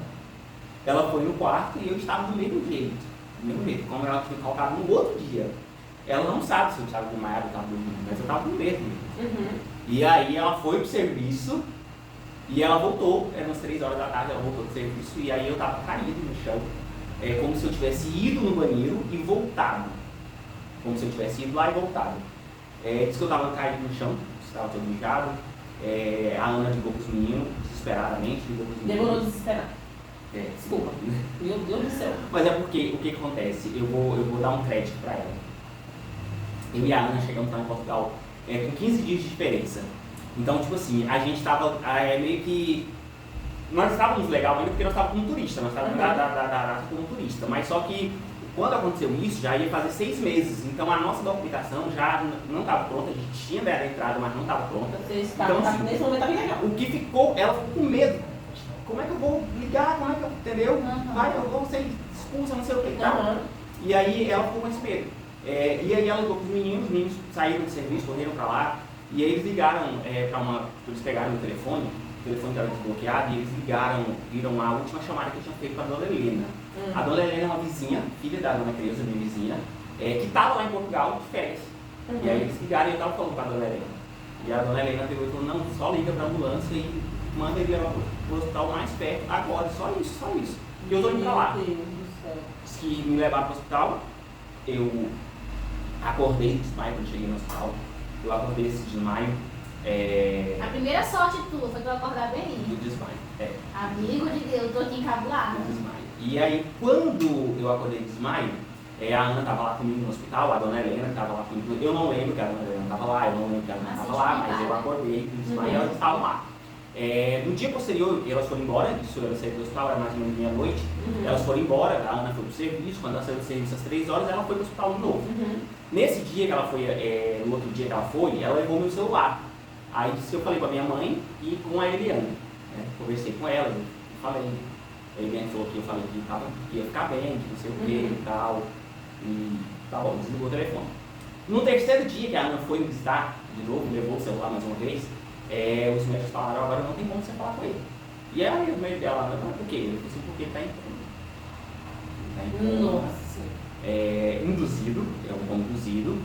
ela foi no quarto e eu estava do mesmo jeito. Como ela tinha colocado no outro dia. Ela não sabe se eu estava desmaiado ou estava dormindo, mas eu estava com medo. E aí ela foi pro serviço e ela voltou, eram umas 3 horas da tarde, ela voltou pro serviço e aí eu estava caído no chão, como se eu tivesse ido no banheiro e voltado. Como se eu tivesse ido lá e voltado. Disse que eu estava caído no chão, estava todo mijado. A Ana ligou para os meninos, desesperadamente, Demorou desesperado. Desculpa. Meu Deus do céu. Mas é porque, o que acontece? Eu vou dar um crédito para ela. Eu e a Ana chegamos lá em Portugal com 15 dias de diferença. Então, tipo assim, a gente estava meio que... Nós estávamos legal ainda porque nós estávamos como turista, nós estávamos como turista. Mas só que, quando aconteceu isso, já ia fazer 6 meses. Então, a nossa documentação já não estava pronta. A gente tinha dado a entrada, mas não estava pronta. Vocês estavam, então, assim, nesse momento estava legal. O que ficou, ela ficou com medo. Como é que eu vou ligar? Como é que eu, entendeu? Vai, eu vou ser expulsa, não sei o que e tal. E aí ela ficou com esse medo. E aí ela ligou para os meninos saíram do serviço, correram para lá. E aí eles ligaram eles pegaram o telefone estava desbloqueado, e eles viram a última chamada que eu tinha feito com a dona Helena. A dona Helena é uma vizinha, filha da dona Creuza, minha vizinha, que estava lá em Portugal de férias. E aí eles ligaram e eu estava falando com a dona Helena. E a dona Helena pegou e falou, não, só liga para a ambulância e manda ele levar para o hospital mais perto agora, só isso. E eu estou indo para lá. Diz que me levaram para o hospital, eu acordei de desmaio quando cheguei no hospital. Eu acordei esse desmaio. A primeira sorte tua foi tu acordar bem. Do desmaio. Amigo de Deus, eu tô aqui encabulada. Do desmaio. E aí, quando eu acordei de desmaio, a Ana estava lá comigo no hospital, a dona Helena estava lá comigo. Eu não lembro que a dona Helena estava lá, eu não lembro que a Ana estava lá, mas eu acordei do desmaio e elas estavam lá. No dia posterior, elas foram embora, elas saíram do hospital, era mais ou menos meia-noite. Elas foram embora, a Ana foi pro serviço, quando ela saiu do serviço às 3 horas, ela foi pro hospital de novo. Nesse dia que ela foi, no outro dia que ela foi, ela levou meu celular. Aí disse que eu falei com a minha mãe e com a Eliane. Conversei com ela, eu falei. A Eliane falou que eu falei que ia ficar bem, que não sei o que e tal. E tá bom, desligou o telefone. No terceiro dia que a Ana foi me visitar, de novo, levou o celular mais uma vez, os médicos falaram, agora não tem como você falar com ele. E aí o médico dela, não, por quê? Ele falou assim, porque ele está em coma. Nossa. Induzido, é um coma induzido,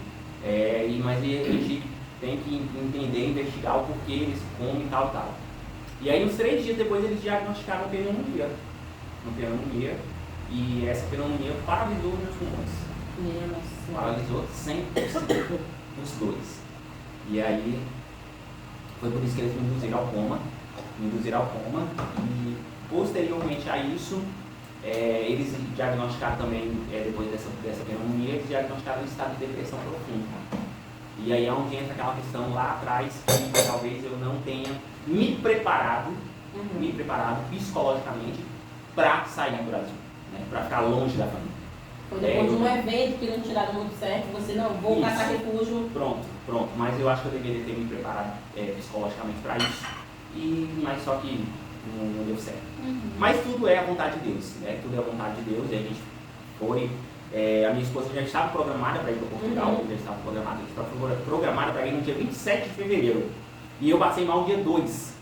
mas a gente tem que entender, investigar o porquê eles comem e tal. E aí uns 3 dias depois eles diagnosticaram pneumonia. E essa pneumonia paralisou meus pulmões. Paralisou 100% os dois. E aí foi por isso que eles me induziram ao coma. E posteriormente a isso, eles diagnosticaram também, depois dessa pneumonia, eles diagnosticaram um estado de depressão profunda. E aí é onde entra aquela questão lá atrás que talvez eu não tenha me preparado psicologicamente para sair do Brasil, para ficar longe da família. Foi depois de um evento que não tiraram muito certo, você não, vou caçar refúgio. Pronto, mas eu acho que eu deveria ter me preparado psicologicamente para isso, mas só que não deu certo. Mas tudo é a vontade de Deus, tudo é a vontade de Deus, e a gente foi... a minha esposa já estava programada para ir para Portugal, já estava programada para ir no dia 27 de fevereiro. E eu passei mal no dia 2.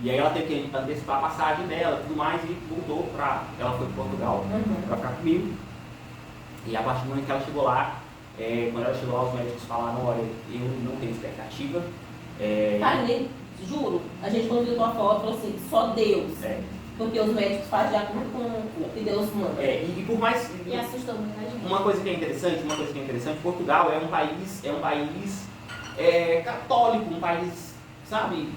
E aí ela teve que antecipar a passagem dela e tudo mais, e voltou ela foi para Portugal para ficar comigo. E a partir do momento que ela chegou lá, quando ela chegou lá, os médicos falaram, olha, eu não tenho expectativa. Carne, juro, a gente quando viu tua foto falou assim, só Deus. Porque os médicos fazem de acordo com o que Deus manda. E por mais... E assustou muita gente. Uma coisa que é interessante, Portugal é um país católico, um país, sabe,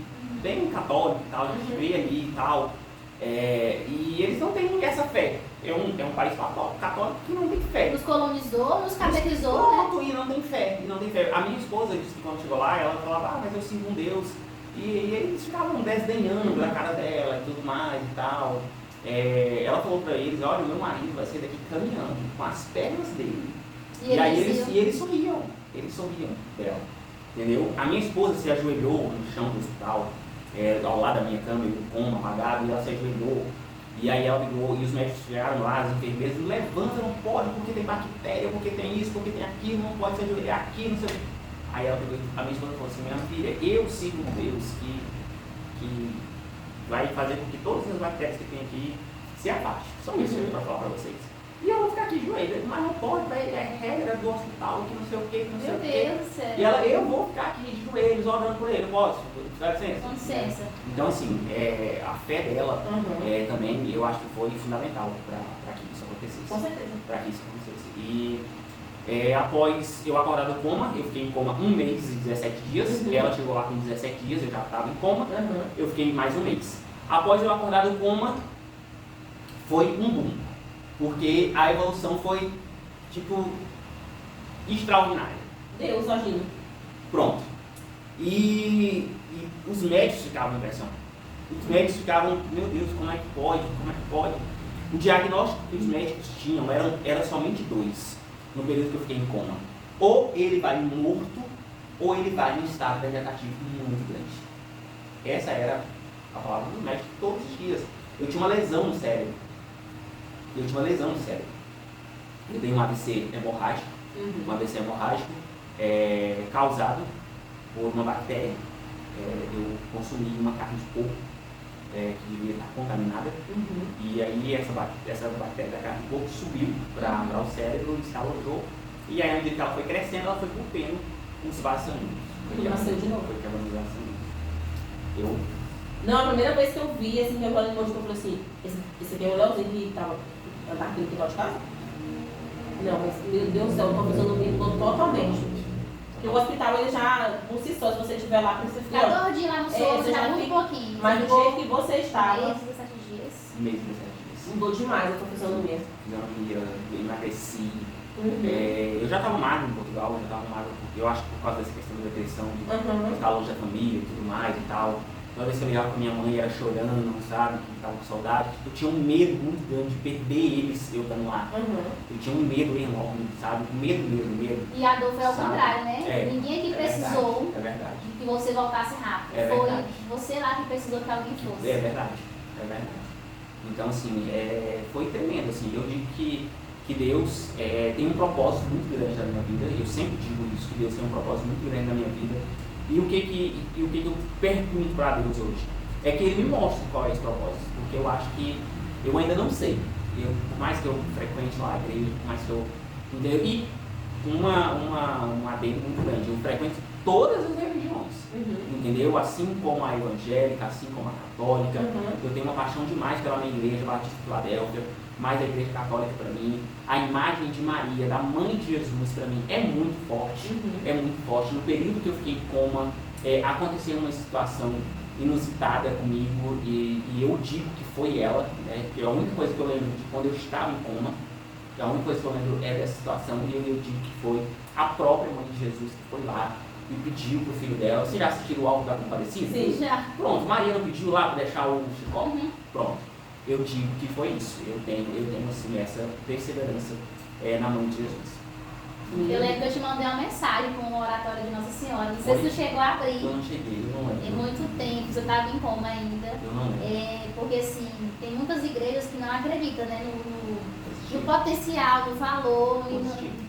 bem católico e tal, a gente vê ali e tal. E eles não têm essa fé. É um país católico que não tem fé. Nos colonizou, nos catequizou, né? E não tem fé. A minha esposa disse que quando chegou lá, ela falava, mas eu sinto um Deus. E eles ficavam desdenhando da cara dela e tudo mais e tal. Ela falou pra eles, olha, o meu marido vai sair daqui caminhando com as pernas dele. E aí eles sorriam dela, entendeu? A minha esposa se ajoelhou no chão do hospital, ao lado da minha cama, com coma apagado, e ela se ajoelhou. E aí ela ligou, e os médicos chegaram lá, as enfermeiras, levanta, não pode, porque tem bactéria, porque tem isso, porque tem aquilo, não pode se ajoelhar aqui, não sei o que. Aí ela pegou, a minha esposa falou assim, minha filha, eu sigo um Deus que vai fazer com que todas as bactérias que tem aqui se afastem. Só isso que eu tenho para falar para vocês. E eu vou ficar aqui de joelho, mas não pode, é regra do hospital, que não sei o que, que não sei o que. Meu Deus do céu. E ela, eu vou ficar aqui de joelhos, orando por ele, eu posso? Dá licença? Com licença. Então, assim, a fé dela também, eu acho que foi fundamental para que isso acontecesse. Com certeza. Para que isso acontecesse. E após eu acordar do coma, eu fiquei em coma 1 mês e 17 dias. Ela chegou lá com 17 dias, eu já estava em coma. Eu fiquei mais 1 mês. Após eu acordar do coma, foi um boom. Porque a evolução foi, tipo, extraordinária. Deus agindo. Pronto. E os médicos ficavam impressionados. Os médicos ficavam, meu Deus, como é que pode? Como é que pode? O diagnóstico que os médicos tinham era somente 2, no período que eu fiquei em coma. Ou ele vai morto, ou ele vai em estado vegetativo muito grande. Essa era a palavra dos médicos todos os dias. Eu tinha uma lesão no cérebro. Eu tenho um AVC hemorrágico, causado por uma bactéria. Eu consumi uma carne de porco que devia estar contaminada. E aí essa bactéria da carne de porco subiu para o cérebro e se alojou. E aí, à medida que ela foi crescendo, ela foi rompendo os vasos sanguíneos. E nasceu de novo. Foi quebrando os vasos sanguíneos. Não, a primeira vez que eu vi, assim, meu pai eu falei assim, esse aqui é o Leozinho que estava andando aqui no quintal de casa? Não, mas meu Deus do céu, o professor me mudou totalmente. Porque o hospital, ele já, por si só, se você estiver lá, você fica... Fica 2 dias lá no soro, você já muito pouquinho. Mas do jeito que você estava... Mês, 17 dias. Mês, 17 dias. Mudou demais a professor no mês. Eu emagreci. Eu já estava magro em Portugal, eu já estava magro, eu acho que por causa dessa questão da depressão, de estar longe da família e tudo mais e tal. Toda vez que eu ligava com minha mãe, era chorando, sabe, que estava com saudade. Eu tinha um medo muito grande de perder eles, eu estando lá. Eu tinha um medo enorme, sabe, medo. E a dor foi ao sabe? contrário, né? Ninguém aqui precisou de que você voltasse rápido. Foi você lá que precisou que alguém fosse. É verdade. Então, assim, foi tremendo, assim. Eu digo que Deus tem um propósito muito grande na minha vida. Eu sempre digo isso, que Deus tem um propósito muito grande na minha vida. E o que eu pergunto para Deus hoje? É que Ele me mostre qual é esse propósito. Porque eu acho que eu ainda não sei. Por mais que eu frequente lá a igreja, por mais que eu... Entendeu? E uma adendo muito grande. Eu frequento todas as religiões. Entendeu? Assim como a evangélica, assim como a católica. Eu tenho uma paixão demais pela minha igreja, Batista de Filadélfia. Mas a igreja católica para mim, a imagem de Maria, da mãe de Jesus para mim é muito forte, No período que eu fiquei em coma, aconteceu uma situação inusitada comigo e eu digo que foi ela, né? Porque a única coisa que eu lembro de quando eu estava em coma, a única coisa que eu lembro é dessa situação e eu digo que foi a própria mãe de Jesus que foi lá e pediu pro filho dela. Você já assistiu o Alto da Compadecida? Sim, já. Pronto, Maria não pediu lá para deixar o chicote? Pronto. Eu digo que foi isso. Eu tenho assim, essa perseverança na mão de Jesus. Eu lembro que eu te mandei uma mensagem com um oratório de Nossa Senhora. Não sei se tu chegou a abrir. Eu não cheguei, eu não lembro. É muito tempo, você estava em coma ainda. Eu não lembro. Porque assim, tem muitas igrejas que não acreditam, né, no potencial, no valor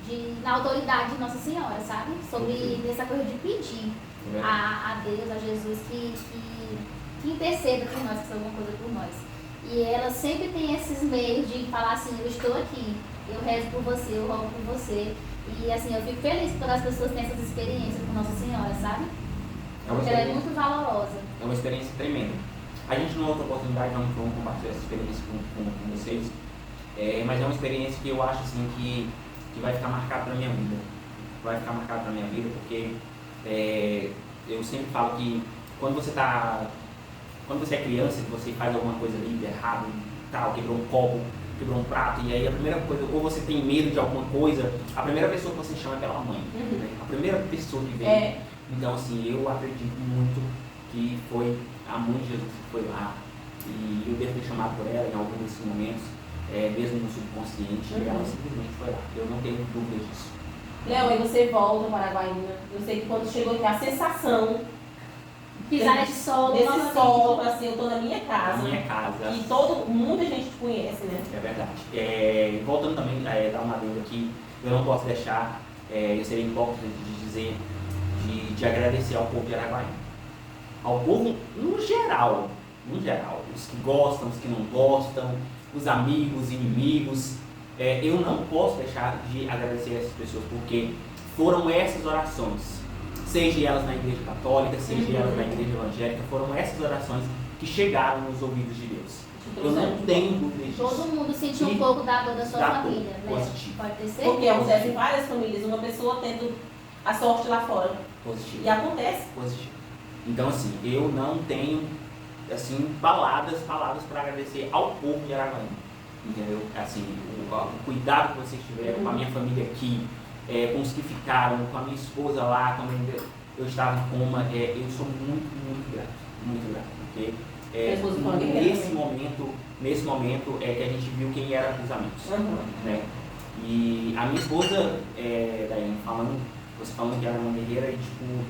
e na autoridade de Nossa Senhora, sabe? Sobre essa coisa de pedir a Deus, a Jesus, que interceda por nós, que faça alguma coisa por nós. E ela sempre tem esses meios de falar assim, eu estou aqui, eu rezo por você, eu rogo por você. E assim, eu fico feliz quando as pessoas têm essas experiências com Nossa Senhora, sabe? Porque ela é muito valorosa. É uma experiência tremenda. A gente, numa outra oportunidade, vamos compartilhar essa experiência com vocês. Mas é uma experiência que eu acho assim, que vai ficar marcada para a minha vida. Vai ficar marcada para a minha vida porque eu sempre falo que quando você é criança, que você faz alguma coisa ali de errado, tal, quebrou um copo, quebrou um prato, e aí a primeira coisa, ou você tem medo de alguma coisa, a primeira pessoa que você chama é pela mãe. Né? A primeira pessoa que vem. Então, assim, eu acredito muito que foi a mãe de Jesus que foi lá, e eu devo ter chamado por ela em algum desses momentos, mesmo no subconsciente, e ela simplesmente foi lá. Eu não tenho dúvida disso. Léo, aí você volta para Araguaína. Eu sei que quando chegou aqui, a sensação pisar nesse solo, assim, eu estou na minha casa. Na minha casa. E muita gente te conhece, né? É verdade. Voltando também, dar uma adenda aqui, eu não posso deixar, eu seria hipócrita de de agradecer ao povo de Araguaína. Ao povo no geral, os que gostam, os que não gostam, os amigos, inimigos. Eu não posso deixar de agradecer essas pessoas, porque foram essas orações, seja elas na igreja católica, seja elas na igreja evangélica, foram essas orações que chegaram nos ouvidos de Deus. Eu não tenho dúvida disso. Todo mundo sentiu um pouco da dor da sua família, né? Positivo. Pode ter certeza. Porque acontece em várias famílias, uma pessoa tendo a sorte lá fora. Positivo. E acontece. Positivo. Então, assim, eu não tenho, assim, palavras para agradecer ao povo de Araguaína. Entendeu? Assim, o cuidado que vocês tiveram com a minha família aqui, com os que ficaram, com a minha esposa lá, quando eu estava em coma, eu sou muito grato, porque nesse momento é que a gente viu quem eram os amigos, né? E a minha esposa, Daiane, você falando que ela é uma guerreira, e tipo,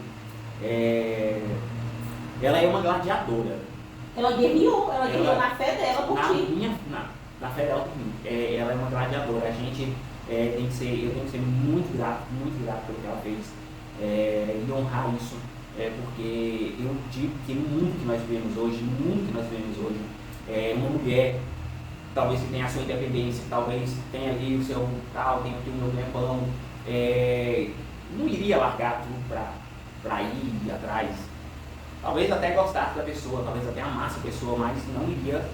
ela é uma gladiadora. Ela guerreou na fé dela por ti. Na fé dela por mim. Ela é uma gladiadora. A gente eu tenho que ser muito grato pelo que ela fez, e honrar isso, porque eu digo que no mundo que nós vivemos hoje, uma mulher, talvez que tenha a sua independência, talvez tenha ali o seu tal, tenha aqui o meu ganha-pão, não iria largar tudo para ir atrás. Talvez até gostasse da pessoa, talvez até amasse a pessoa, mas não iria.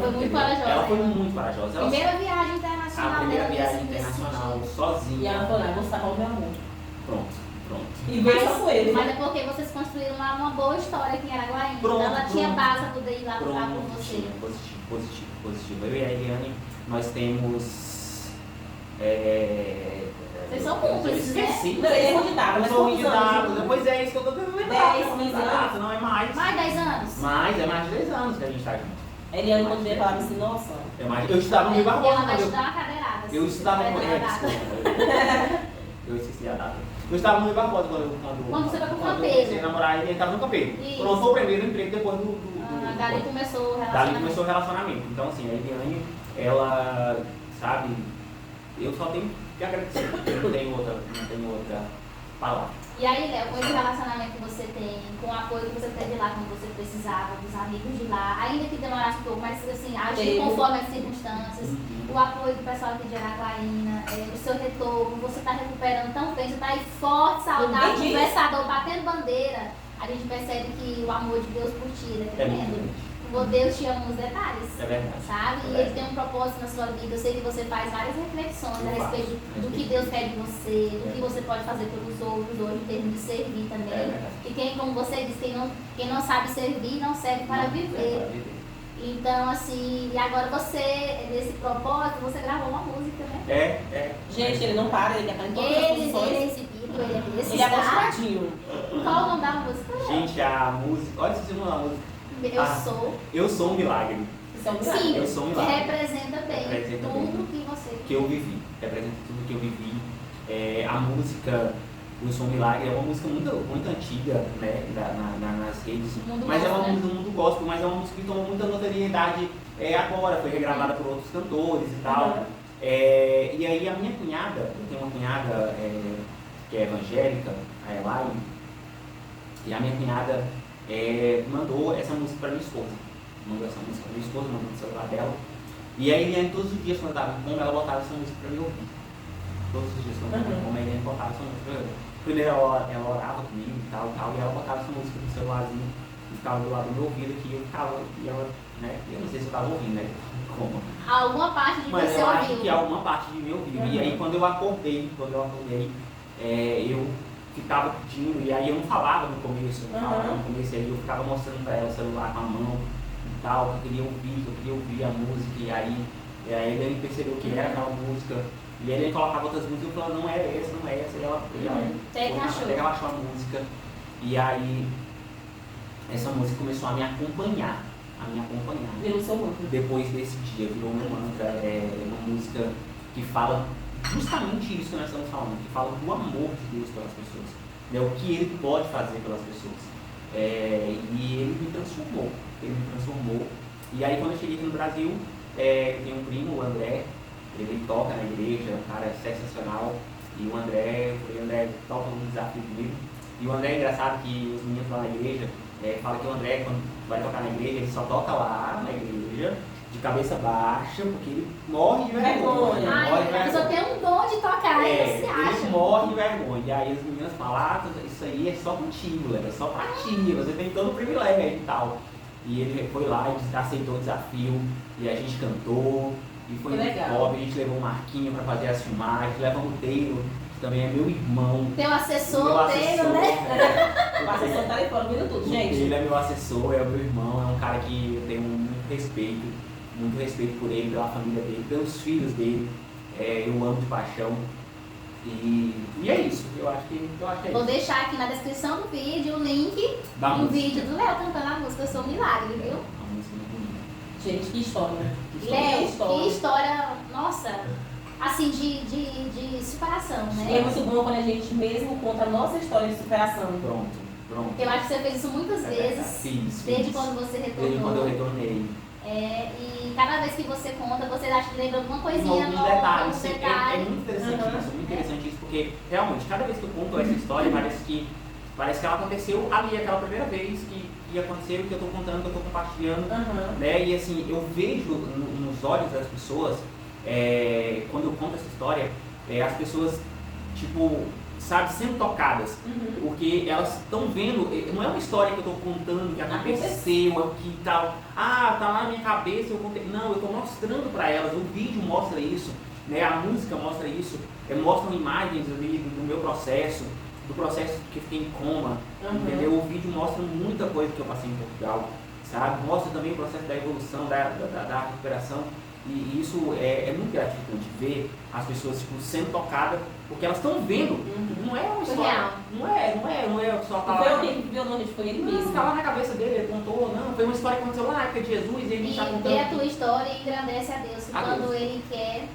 Foi muito corajosa. Ela foi muito corajosa. Primeira viagem internacional. A primeira viagem internacional, sozinha. E ela falou, vou salvar o meu amor. Pronto. E veio só com ele. Mas é porque vocês construíram uma boa história aqui em Araguaína. Então ela tinha base para poder ir lá com você. Positivo. Eu e a Eliane, nós temos... Vocês são cúmplices, né? Erro de dados, mas quantos anos? Pois é, isso que eu tô tentando lembrar. 10, 15 anos? Não, é mais. Mais 10 anos? É mais de 10 anos que a gente tá junto. A Eliane, quando veio falar assim, nossa... Eu estava no Rio Barbosa. Ela vai te dar uma cadeirada. Eu estava no... Eu esqueci a data. Eu estava no Rio Barbosa quando você foi pro Campeiro. Eu comecei a namorar ele estava no Campeiro. Pronto, foi o primeiro emprego depois do dali começou o relacionamento. Dali começou o relacionamento. Então, assim, a Eliane, ela, sabe, eu só tenho que agradecer. Eu não tenho outra palavra. E aí, Léo, com esse relacionamento que você tem, com o apoio que você teve lá quando você precisava, dos amigos de lá, ainda que demorasse um pouco, mas assim, agir conforme as circunstâncias, o apoio do pessoal aqui de Araguaína, o seu retorno, você está recuperando tão bem, você está aí forte, saudável, conversador, batendo bandeira, a gente percebe que o amor de Deus por ti é tremendo. Deus te ama nos detalhes, sabe? E Ele tem um propósito na sua vida. Eu sei que você faz várias reflexões a respeito do que Deus quer de você, do que você pode fazer pelos outros hoje, em termos de servir também. E quem, como você disse, quem não sabe servir, não serve para viver. Então, assim, e agora você, nesse propósito, você gravou uma música, né? Gente, ele não para, ele canta em todas as posições. Ele é exibido, ele é desse. Ele é apostadinho. Qual o nome da música? Gente, a música... Olha esse nome da música. Eu sou um milagre. Sim, eu sou um milagre. Representa bem tudo que você... Que eu vivi. Representa tudo que eu vivi. A música Eu Sou um Milagre é uma música muito antiga, né, nas redes. Mas é uma música do mundo gospel, mas é uma música que tomou muita notoriedade agora. Foi regravada por outros cantores e tal. E aí a minha cunhada, eu tenho uma cunhada que é evangélica, a Elaine, e a minha cunhada mandou essa música para minha esposa. Mandou no celular dela. E a Eliane, todos os dias quando eu estava em coma, ela botava essa música para me ouvir. Todos os dias quando eu estava em coma, a Eliane botava essa música para eu ouvir. Primeiro ela orava comigo e tal, e ela botava essa música no celularzinho e ficava do lado do meu ouvido, que eu ficava, e ela, né, eu não sei se eu estava ouvindo, né, como. Alguma parte de mas você eu ouviu. acho que alguma parte de mim ouviu. E aí quando eu acordei, eu ficava pedindo, e aí eu não falava no começo, aí eu ficava mostrando para ela o celular com a mão e tal, que eu queria ouvir a música, e aí ele percebeu que era aquela música, e aí ele colocava outras músicas, eu falava, não é essa, e ela até que ela achou a música, e aí essa música começou a me acompanhar. Virou seu mantra. Depois desse dia, virou meu mantra, uma música que fala justamente isso que nós estamos falando, que fala do amor de Deus pelas pessoas, né, o que Ele pode fazer pelas pessoas. E Ele me transformou, E aí quando eu cheguei aqui no Brasil, tem um primo, o André, ele toca na igreja, um cara sensacional, e o André toca um desafio comigo, E o André é engraçado que os meninos lá na igreja falam que o André, quando vai tocar na igreja, ele só toca lá na igreja, de cabeça baixa, porque ele morre de vergonha. A pessoa tem um dom de tocar, ele se acha. Ele morre de vergonha. E aí as meninas falam, isso aí é só contigo, é só pra ti, você tem todo o privilégio e tal. E ele foi lá e aceitou o desafio, e a gente cantou, e foi muito top. A gente levou o Marquinho pra fazer as filmagens, levamos o Teiro, que também é meu irmão. Tem um assessor, Teiro, né? O assessor tá ali fora, vendo tudo, gente. Ele é meu assessor, é o meu irmão, é um cara que eu tenho muito respeito por ele, pela família dele, pelos filhos dele. Eu amo de paixão. E é isso, eu acho que é Vou isso. deixar aqui na descrição do vídeo o link do vídeo do Léo cantando a música Eu Sou um Milagre, viu? A música é muito bonita. Gente, que história. Léo, que história, nossa, assim, de superação, né? E é muito bom quando a gente mesmo conta a nossa história de superação. Pronto. Eu acho que você fez isso muitas vezes, desde quando você retornou. Desde quando eu retornei. E cada vez que você conta, você acha que lembra alguma coisinha alguns nova, detalhes. algum detalhe. É muito interessante isso, muito interessante isso, porque realmente, cada vez que eu conto essa história, parece que ela aconteceu ali, aquela primeira vez que aconteceu, que eu estou contando, que eu estou compartilhando. Né? E assim, eu vejo nos olhos das pessoas, quando eu conto essa história, as pessoas, tipo, sabe, sendo tocadas, porque elas estão vendo, não é uma história que eu estou contando que aconteceu, que tal, tá lá na minha cabeça, eu contei, não, eu estou mostrando para elas, o vídeo mostra isso, né, a música mostra isso, mostram imagens ali do meu processo, do processo que eu fiquei em coma, entendeu? O vídeo mostra muita coisa que eu passei em Portugal, sabe, mostra também o processo da evolução, da recuperação. E isso é muito gratificante ver as pessoas tipo, sendo tocadas, porque elas estão vendo. Não é uma história. Não é só falar. Não foi alguém que viu, não, foi ele mesmo. Está lá na cabeça dele, ele contou. Não, foi uma história que aconteceu lá na época de Jesus e ele está contando. E a tua história engrandece a Deus. Quando ele quer.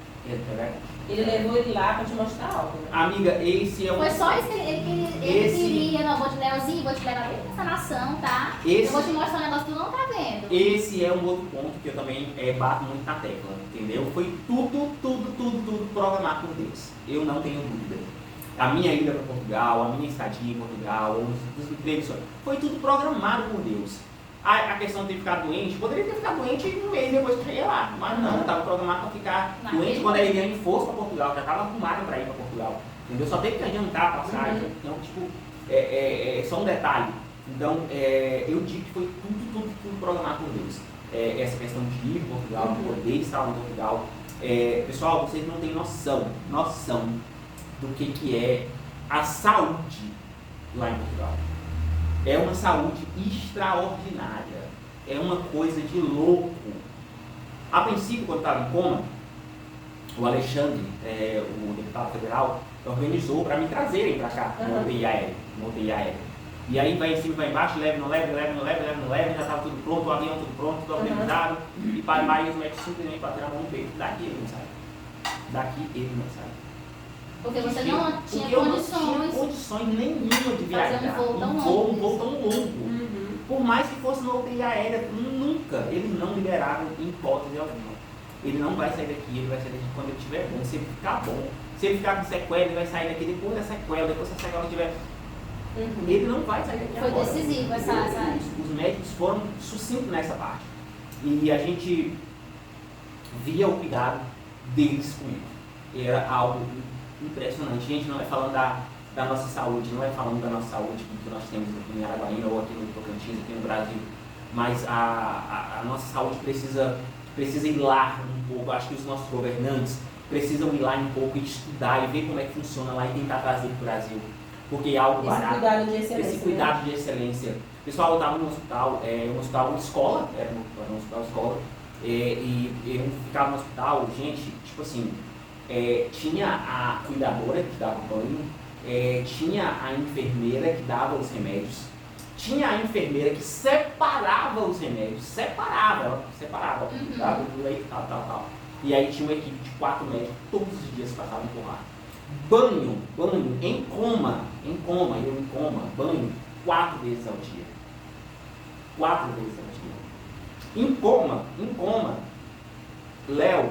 Ele levou ele lá para te mostrar algo. Né? Amiga, esse é o. Foi só isso que ele queria. Não, vou te Leozinho, vou te levar dentro dessa nação, tá? Eu vou te mostrar um negócio que tu não tá vendo. Esse é um outro ponto que eu também bato muito na tecla, entendeu? Foi tudo programado por Deus. Eu não tenho dúvida. A minha ida para Portugal, a minha estadia em Portugal, os empregos, foi tudo programado por Deus. A questão de ter ficado doente, poderia ter ficado doente um mês depois que eu cheguei lá, mas não, estava programado para ficar doente quando a Eliane fosse para Portugal, já estava arrumada para ir para Portugal, entendeu? Só teve que adiantar a passagem, então, tipo, é só um detalhe. Então, eu digo que foi tudo programado por Deus. Essa questão de ir para Portugal, de poder estar em Portugal. Pessoal, vocês não têm noção do que é a saúde lá em Portugal. É uma saúde extraordinária. É uma coisa de louco. A princípio, quando estava em coma, o Alexandre, o deputado federal, organizou para me trazerem para cá, no UTI aéreo. E aí vai em cima, vai embaixo, leve, não leve, já estava tudo pronto, o avião tudo pronto, tudo organizado. E os médicos simplesmente bateram a mão no peito. Daqui ele não sai. Porque você não tinha condições nenhuma de viajar. Fazer um voo tão longo. Por mais que fosse no UTI aérea, nunca, eles não liberaram em hipótese alguma. Ele não vai sair daqui, ele vai sair daqui quando ele estiver bom. Se ele ficar bom, se ele ficar com sequela, ele vai sair daqui depois da sequela, depois que a sequela estiver. Ele não vai sair daqui agora. Foi decisivo essa. Os médicos foram sucintos nessa parte. E a gente via o cuidado deles comigo. Era algo impressionante. A gente não é falando da nossa saúde, não é falando da nossa saúde que nós temos aqui em Araguaína ou aqui no Tocantins, aqui no Brasil, mas a nossa saúde precisa ir lá um pouco. Acho que os nossos governantes precisam ir lá um pouco e estudar e ver como é que funciona lá e tentar trazer para o Brasil, porque é algo barato. Esse cuidado de excelência. Pessoal, eu estava no hospital, uma escola, era um hospital escola, e eu ficava no hospital, gente, tipo assim, tinha a cuidadora que dava banho, tinha a enfermeira que dava os remédios, tinha a enfermeira que separava os remédios, ela separava, dava o leite, tal. E aí tinha uma equipe de 4 médicos, todos os dias passavam por lá. Banho, em coma, banho 4 vezes ao dia. 4 vezes ao dia. Em coma, Léo,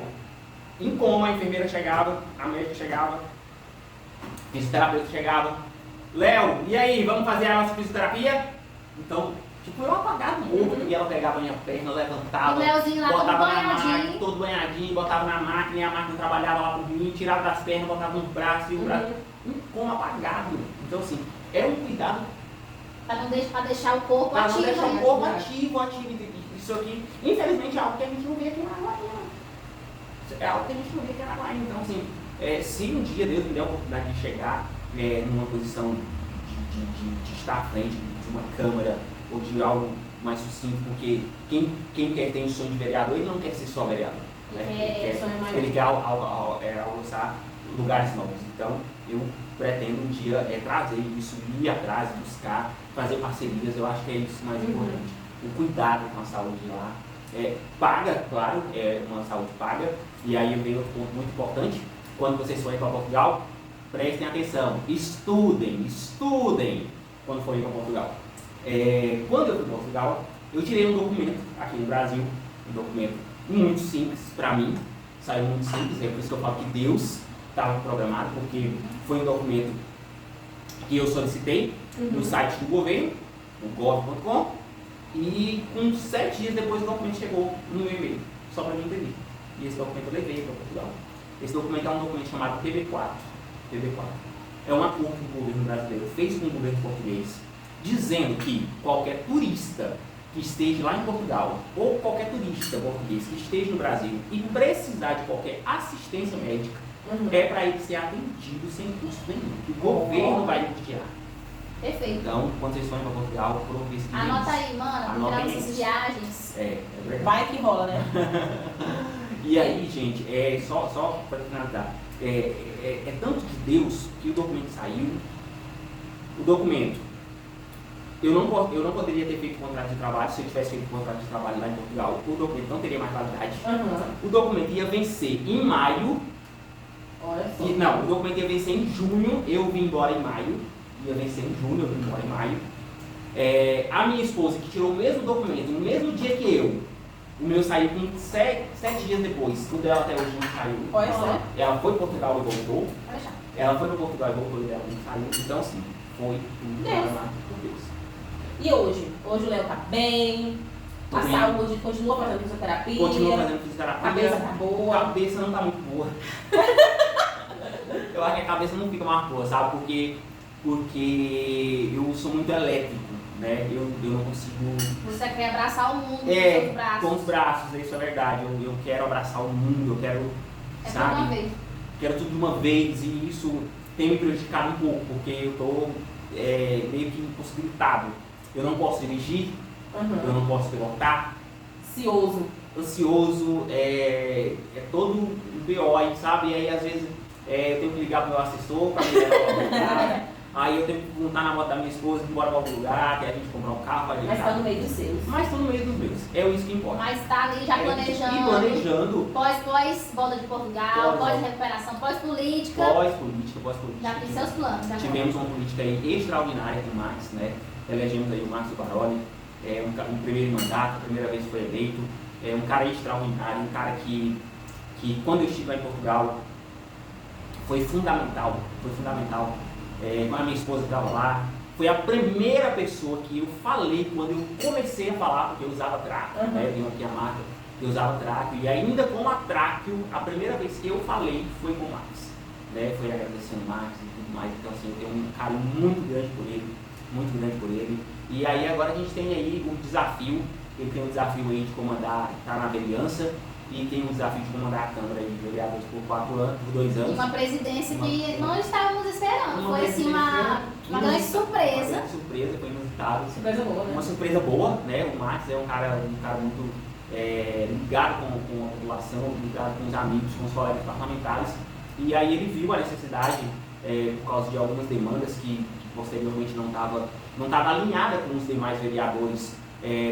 em coma a enfermeira chegava, a médica chegava, o fisioterapeuta chegava, Léo, e aí, vamos fazer a nossa fisioterapia? Então, tipo, eu apagava o morro, e ela pegava a minha perna, levantava, botava na máquina, todo banhadinho, botava na máquina, e a máquina trabalhava lá por mim, tirava das pernas, botava no braço, e o braço, como apagado. Então, assim, é um cuidado pra deixar o corpo ativo. Para não deixar o corpo ativo. Isso aqui, infelizmente, é algo que a gente não vê aqui na Araguaína. É algo que a gente não vê aqui na Araguaína. Então, assim, se um dia Deus me der a oportunidade de chegar numa posição de estar à frente de uma câmara ou de algo mais sucinto, porque quem quer ter um sonho de vereador, ele não quer ser só vereador. Né? Ele quer alcançar lugares novos. Então, eu pretendo um dia trazer isso, ir atrás, buscar, fazer parcerias. Eu acho que é isso mais importante. O cuidado com a saúde lá. Paga, claro, é uma saúde paga. E aí vem outro ponto muito importante. Quando vocês forem para Portugal, prestem atenção, estudem quando forem para Portugal. Quando eu fui para Portugal, eu tirei um documento aqui no Brasil, um documento muito simples para mim, saiu muito simples, é por isso que eu falo que Deus estava programado, porque foi um documento que eu solicitei no site do governo, no gov.com, e com 7 dias depois o documento chegou no meu e-mail, só para mim imprimir. E esse documento eu levei para Portugal. Esse documento é um documento chamado PB4. É um acordo que o governo brasileiro fez com o governo português, dizendo que qualquer turista que esteja lá em Portugal, ou qualquer turista português que esteja no Brasil e precisar de qualquer assistência médica, é para ele ser atendido sem custo nenhum. O governo vai lhe custear. Perfeito. Então, quando vocês forem para Portugal, anota aí, mano, para essas viagens. É verdade. Vai que rola, né? E aí, gente, só para finalizar, é tanto de Deus que o documento saiu. O documento, eu não poderia ter feito contrato de trabalho se eu tivesse feito contrato de trabalho lá em Portugal. O documento não teria mais validade. O documento ia vencer em maio. Olha só. Não, o documento ia vencer em junho, eu vim embora em maio. Ia vencer em junho, eu vim embora em maio. A minha esposa, que tirou o mesmo documento, no mesmo dia que eu, o meu saiu com 7 dias depois. O dela até hoje não saiu. Olha só. Ela foi para Portugal e voltou. Ela foi para Portugal e voltou e ela não saiu. Então, sim, foi tudo programado por Deus. E hoje? Hoje o Léo tá bem. A saúde continua fazendo fisioterapia. Continua fazendo fisioterapia. A cabeça tá boa. A cabeça não tá muito boa. Eu acho que a cabeça não fica mais boa, sabe? Porque eu sou muito elétrico, né? Eu não consigo... Você quer abraçar o mundo com os braços. Com os braços, isso é verdade. Eu quero abraçar o mundo, eu quero, sabe? Tudo de uma vez. Quero tudo de uma vez, e isso tem me prejudicado um pouco, porque eu estou meio que impossibilitado. Eu não posso dirigir, eu não posso pilotar. Ansioso, é todo um BO aí, sabe? E aí, às vezes, eu tenho que ligar pro meu assessor para me levar para algum lugar. Aí eu tenho que montar na moto da minha esposa, ir embora para algum lugar, que a gente comprar um carro. Mas está no meio dos seus. Mas estou no meio dos meus. É isso que importa. Mas está ali já planejando. E planejando. Pós-volta de Portugal, pós-recuperação, pós-política. Pós-política. Já tem seus planos. Tivemos uma política aí extraordinária com o Marcos, né? Elegemos aí o Marcos Baroli, um primeiro mandato, a primeira vez que foi eleito. Um cara extraordinário, um cara que quando eu estive lá em Portugal foi fundamental. A minha esposa estava lá, foi a primeira pessoa que eu falei quando eu comecei a falar, porque eu usava tráqueo, né? Tenho aqui a marca, eu usava tráqueo, e ainda com a tráqueo, a primeira vez que eu falei foi com o Marcos, né? Foi agradecendo o Marcos e tudo mais. Então, assim, eu tenho um carinho muito grande por ele, e aí agora a gente tem aí o desafio, ele tem o desafio aí de comandar, estar na vereança, e tem o desafio de comandar a Câmara de Vereadores por 2 anos. E uma presidência que não estávamos esperando. Foi assim uma grande surpresa. Uma grande surpresa, foi inusitado. Surpresa boa, né? Uma surpresa boa, né? O Marcos é um cara muito ligado com a população, ligado com os amigos, com os colegas parlamentares. E aí ele viu a necessidade, por causa de algumas demandas que posteriormente não estava alinhada com os demais vereadores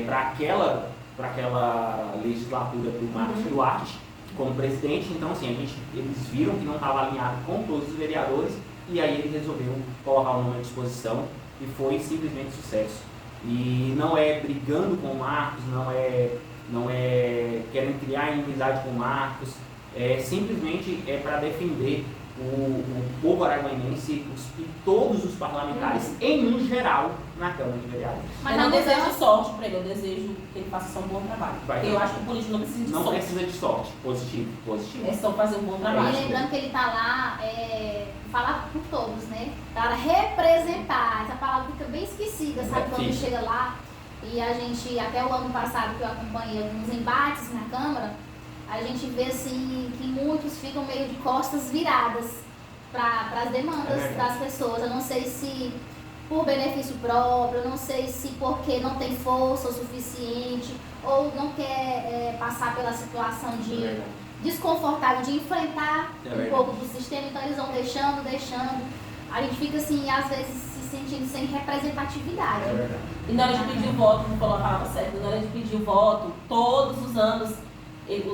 para aquela legislatura do Marcos Duarte como presidente. Então, assim, eles viram que não estava alinhado com todos os vereadores, e aí ele resolveu colocar o nome à disposição, e foi simplesmente sucesso. E não é brigando com o Marcos, não é querendo criar inimizade com o Marcos, simplesmente para defender o povo araguainense e todos os parlamentares, em um geral, na Câmara de Vereadores. Mas eu não desejo sorte para ele, eu desejo que ele faça só um bom trabalho. Porque eu acho que o político não precisa de sorte. Não precisa de sorte, positivo. É só fazer um bom trabalho. E lembrando que ele está lá, falar por todos, né? Para representar. Essa palavra fica bem esquecida, sabe? Quando chega lá. E a gente, até o ano passado que eu acompanhei alguns embates na Câmara, a gente vê assim que muitos ficam meio de costas viradas para as demandas das pessoas. Eu não sei se por benefício próprio, eu não sei se porque não tem força o suficiente ou não quer passar pela situação de desconfortável de enfrentar um pouco do sistema, então eles vão deixando. A gente fica assim, às vezes, se sentindo sem representatividade. E na hora de pedir o voto, não falou a palavra certa, na hora de pedir o voto, todos os anos,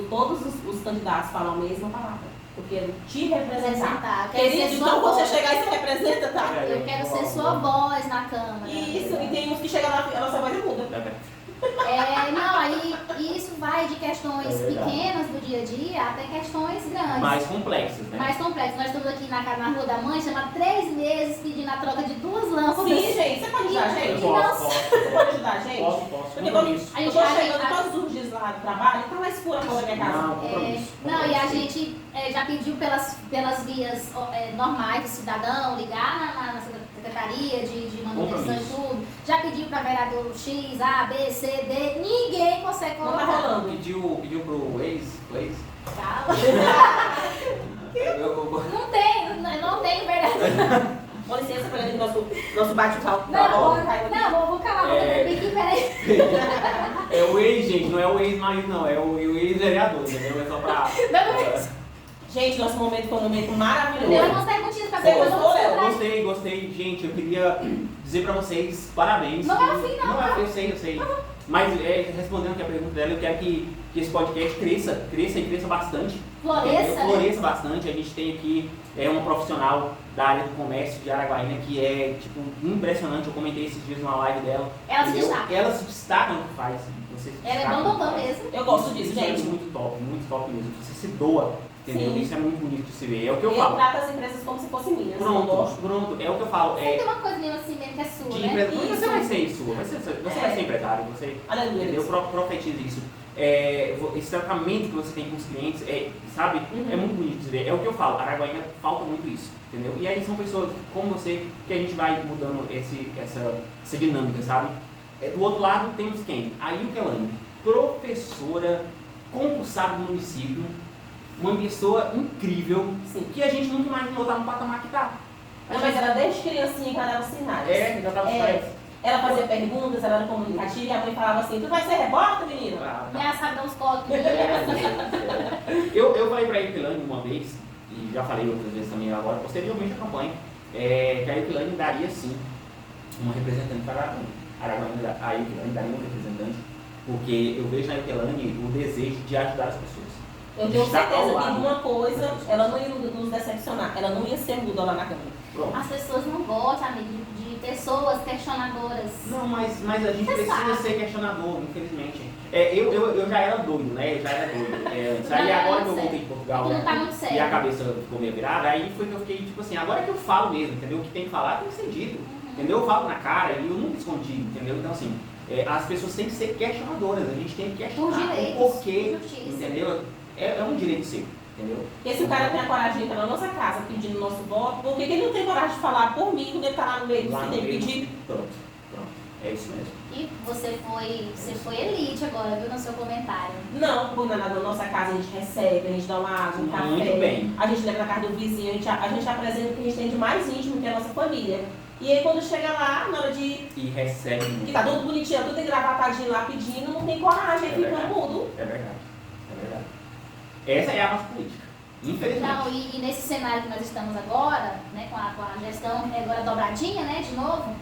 todos os candidatos falam a mesma palavra. Eu quero te representar. Querido, então quando você chegar e você representa, tá? Eu quero ser sua voz na Câmara. Isso, e tem uns que chegam lá, a nossa voz muda. Não, aí isso vai de questões pequenas do dia a dia até questões grandes. Mais complexas, né? Mais complexas. Nós estamos aqui na Rua da Mãe, chama 3 meses pedindo a troca de 2 lâmpadas. Sim, gente, você pode ajudar a gente? Você pode ajudar a gente? Posso. Porque eu tô chegando todos os dias lá do trabalho, tá mais escura a cor da minha casa. Não, e a gente já pediu pelas vias normais do cidadão, ligar na Secretaria de Manutenção e tudo. Já pediu para vereador X, A, B, C, D, ninguém consegue colocar. Não tá rolando. Pediu pro ex? Calma. Não tem vereador. Com licença, para nosso bate-papo. Não, vou calar a boca aqui, peraí. É o ex, gente, não é o ex-marido, não, é o ex-vereador, entendeu? É só pra. Gente, nosso momento foi um momento maravilhoso. Eu não sei contigo, fazer Gostei, gente. Eu queria dizer pra vocês parabéns. Não é o fim, não. Não é, eu sei. Mas respondendo aqui a pergunta dela, eu quero que esse podcast cresça bastante. Floresça bastante. A gente tem aqui uma profissional da área do comércio de Araguaína que é tipo impressionante. Eu comentei esses dias numa live dela. Ela se destaca no que faz. Ela é bom mesmo. Eu gosto disso, gente. É muito top mesmo. Você se doa. Entendeu? Isso é muito bonito de se ver. É o que eu falo. Eu trato as empresas como se fossem minhas. Pronto. É o que eu falo. Você tem uma coisa meio assim mesmo que é sua, né? Você vai ser sua. Você vai ser empresário. Você entendeu? Profetiza isso. Esse tratamento que você tem com os clientes, sabe? É muito bonito de se ver. É o que eu falo. Araguaína falta muito isso. Entendeu? E aí são pessoas como você que a gente vai mudando essa dinâmica, sabe? Do outro lado temos quem? A Ilkelane, professora concursada do município. Uma pessoa incrível, que a gente nunca imaginou estar no patamar que está. Mas ela desde criancinha que ela dava sinais. Já estava sinais. Ela fazia perguntas, ela era comunicativa e a mãe falava assim, tu vai ser repórter, menina? Ameaçava dar uns códigos. Eu falei para a Ilkelane uma vez, e já falei outras vezes também agora, posteriormente a campanha, que a Ilkelane daria sim uma representante para Araguaína. A Ilkelane daria um representante, porque eu vejo na Ilkelane o desejo de ajudar as pessoas. Eu tenho certeza que uma coisa, ela não ia nos decepcionar, ela não ia ser muda lá na Câmara. Pronto. As pessoas não gostam, amigo, de pessoas questionadoras. Não, mas a gente precisa ser questionador, infelizmente. Eu já era doido, né? Aí agora que eu voltei de Portugal e a cabeça ficou meio virada, aí foi que eu fiquei tipo assim, agora que eu falo mesmo, entendeu? O que tem que falar tem que ser dito, entendeu? Eu falo na cara e eu nunca escondi, entendeu? Então assim, as pessoas têm que ser questionadoras, a gente tem que questionar o porquê, entendeu? É um direito seu, entendeu? E se o cara tem a coragem de entrar na nossa casa pedindo nosso voto, por que ele não tem coragem de falar por mim quando ele está lá no meio do que tem que pedir? Pronto. É isso mesmo. E você foi elite agora, viu, no seu comentário. Não, porque na nossa casa a gente recebe, a gente dá uma água, um café. Muito bem. A gente leva na casa do vizinho, a gente apresenta o que a gente tem de mais íntimo, que é a nossa família. E aí quando chega lá, na hora de... E recebe. Que tá tudo bonitinho, tudo engravatadinho lá pedindo, não tem coragem, aí fica mudo. É verdade. Essa é a nossa política, infelizmente. Não, e nesse cenário que nós estamos agora, né, com a gestão agora dobradinha, né, de novo,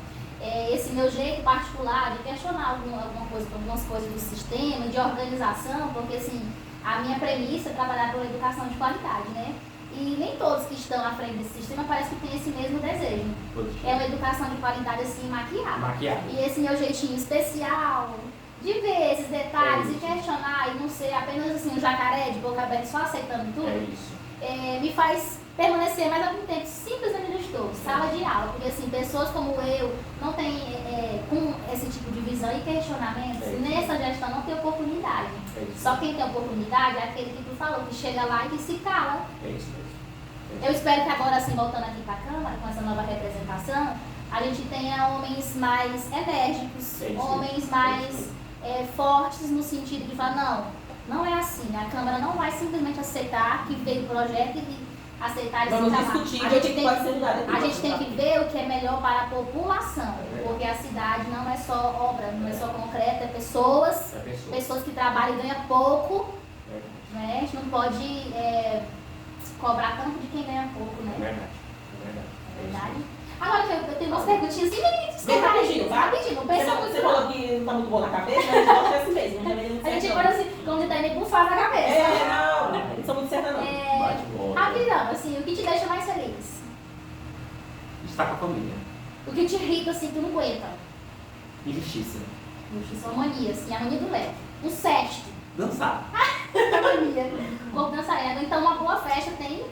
esse meu jeito particular de questionar algumas coisas do sistema, de organização, porque assim, a minha premissa é trabalhar por educação de qualidade, né? E nem todos que estão à frente desse sistema parece que têm esse mesmo desejo. É uma educação de qualidade assim, maquiada. E esse meu jeitinho especial de ver esses detalhes e questionar e não ser apenas assim um jacaré de boca aberta só aceitando tudo. me faz permanecer mais algum tempo simples onde eu estou, sala de aula, porque assim, pessoas como eu não têm com esse tipo de visão e questionamentos, nessa gestão não tem oportunidade. Só quem tem oportunidade é aquele que tu falou, que chega lá e que se cala. É isso mesmo. Eu espero que agora, assim, voltando aqui para a Câmara, com essa nova representação, a gente tenha homens mais enérgicos, homens mais fortes no sentido de falar, não é assim, a Câmara não vai simplesmente aceitar que veio o projeto e aceitar e vamos discutir a gente tem que ver o que é melhor para a população, porque a cidade não é só obra, não é só concreto, é pessoas que trabalham e ganham pouco, né? A gente não pode cobrar tanto de quem ganha pouco, né? É verdade. Agora eu tenho umas perguntinhas bem rapidinho, tá? Rapidinho, não pensa muito. Você falou que não tá muito bom na cabeça, mas a gente gosta assim mesmo. A gente pode assim, como tá indo bufar na cabeça. Não sou muito certa não. Rapidão, assim, o que te deixa mais feliz? Estar com a família. O que te irrita, assim, tu não aguenta? Injustiça. Injustiça é uma mania, assim, a mania do leve. Um sexto. Dançar. Mania. O corpo dançarino. Então uma boa festa tem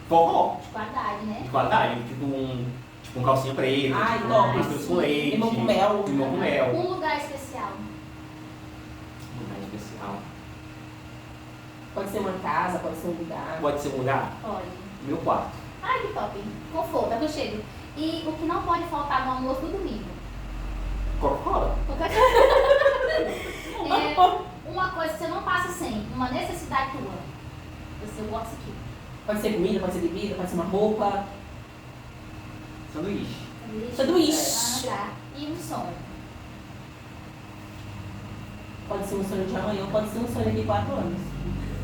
Forró. de qualidade, né? De qualidade. Tipo um calcinha preta. Ai, tipo, top. pastores com leite. Limão com mel. Limão com mel. Um lugar especial. Um lugar especial. Pode ser uma casa, pode ser um lugar. Pode ser um lugar? Pode. Meu quarto. Ai, que top. Conforto, aconchego. E o que não pode faltar no almoço do domingo? Coca-Cola. Uma coisa que você não passa sem, uma necessidade tua. Eu gosto aqui. Pode ser comida, pode ser bebida, pode ser uma roupa. Sanduíche. Sanduíche. Tá. E um sonho. Pode ser um sonho de amanhã, pode ser um sonho daqui 4 anos.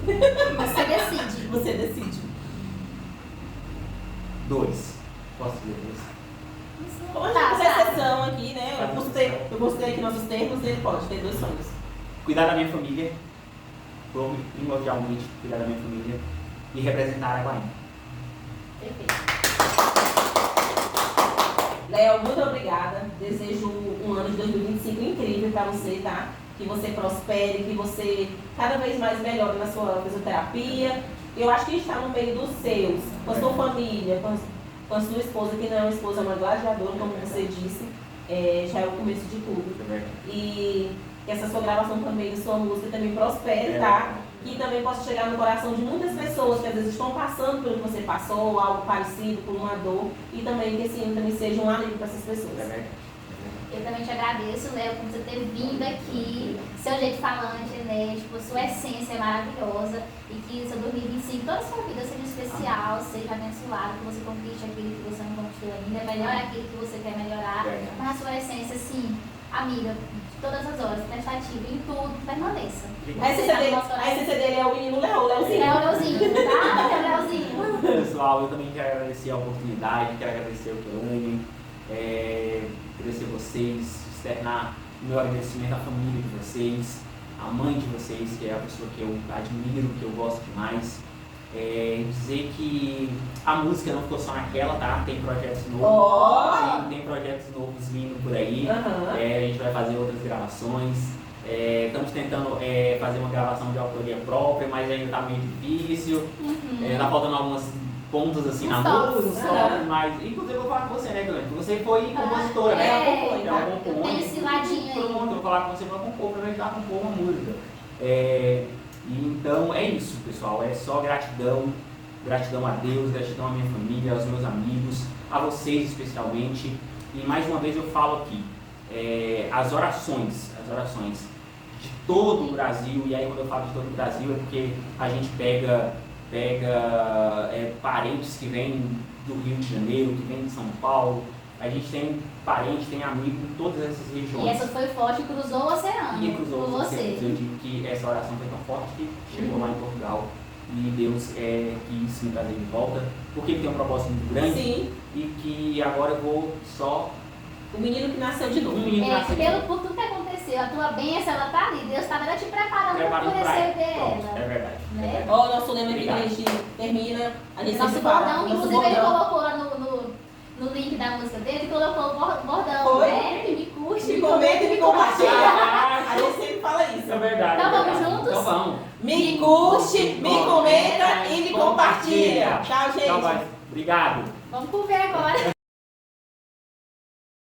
Você decide. Você decide. 2. Posso dizer 2? Pode fazer exceção aqui, né? Eu gostei aqui nossos termos, ele pode ter 2 sonhos. Cuidar da minha família. Primordialmente, cuidar da minha família. E representar Araguaína. Perfeito. Léo, muito obrigada. Desejo um ano de 2025 incrível para você, tá? Que você prospere, que você cada vez mais melhore na sua fisioterapia. Eu acho que a gente está no meio dos seus, com a sua família, com a sua esposa, que não é uma esposa, é uma gladiadora, como você disse, já é o começo de tudo. E que essa sua gravação também, de sua música, também prospere, tá? Que também possa chegar no coração de muitas pessoas que às vezes estão passando pelo que você passou, algo parecido, por uma dor, e também que esse hino também seja um alívio para essas pessoas. Eu também te agradeço, Léo, por você ter vindo aqui, seu jeito falante, né? Tipo, sua essência é maravilhosa e que seu 2025, toda a sua vida seja especial, seja abençoado, que você conquiste aquilo que você não conquistou ainda, melhore aquilo que você quer melhorar, mas a sua essência, assim, amiga, de todas as horas, prestativa, em tudo, permaneça. A essência dele é o menino Leozinho. Leozinho, tá? Leozinho. Pessoal, eu também quero agradecer a oportunidade, quero agradecer o Kelane, agradecer vocês, externar o meu agradecimento à família de vocês, à mãe de vocês, que é a pessoa que eu admiro, que eu gosto demais. Dizer que a música não ficou só naquela, tá? Tem projetos novos, tem projetos novos vindo por aí. A gente vai fazer outras gravações. Estamos tentando fazer uma gravação de autoria própria, mas ainda está meio difícil. Tá faltando algumas pontos assim na música, mas inclusive eu vou falar com você, né, Guilherme? Você foi compositora, né? Tem esse ladinho aí. Pronto, eu vou falar com você para compor, para me ajudar a compor uma música. Então é isso, pessoal. É só gratidão. Gratidão a Deus, gratidão à minha família, aos meus amigos, a vocês especialmente. E mais uma vez eu falo aqui, as orações de todo o Brasil, e aí quando eu falo de todo o Brasil é porque a gente pega parentes que vêm do Rio de Janeiro, que vêm de São Paulo, a gente tem parente, tem amigo em todas essas regiões. E essa foi forte, cruzou o oceano. E cruzou por o você. oceano. Eu digo que essa oração foi tão forte que chegou lá em Portugal e Deus quis me trazer de volta, porque ele tem um propósito muito grande. Sim. E que agora eu vou só... O menino que nasceu de novo. Por tudo que aconteceu, a tua bênção, ela tá ali. Deus está te preparando para receber ela. É verdade. Né? Ó, o nosso lema aqui que a gente termina, a gente Nosso sempre fala. bordão, inclusive ele colocou lá no link da música dele, ele colocou o bordão, né? Me curte, me comenta e me compartilha. A gente sempre fala isso. É verdade. Então vamos juntos? Então vamos. Me curte, me comenta e me compartilha. Tchau, gente. Tchau, obrigado. Vamos comer agora.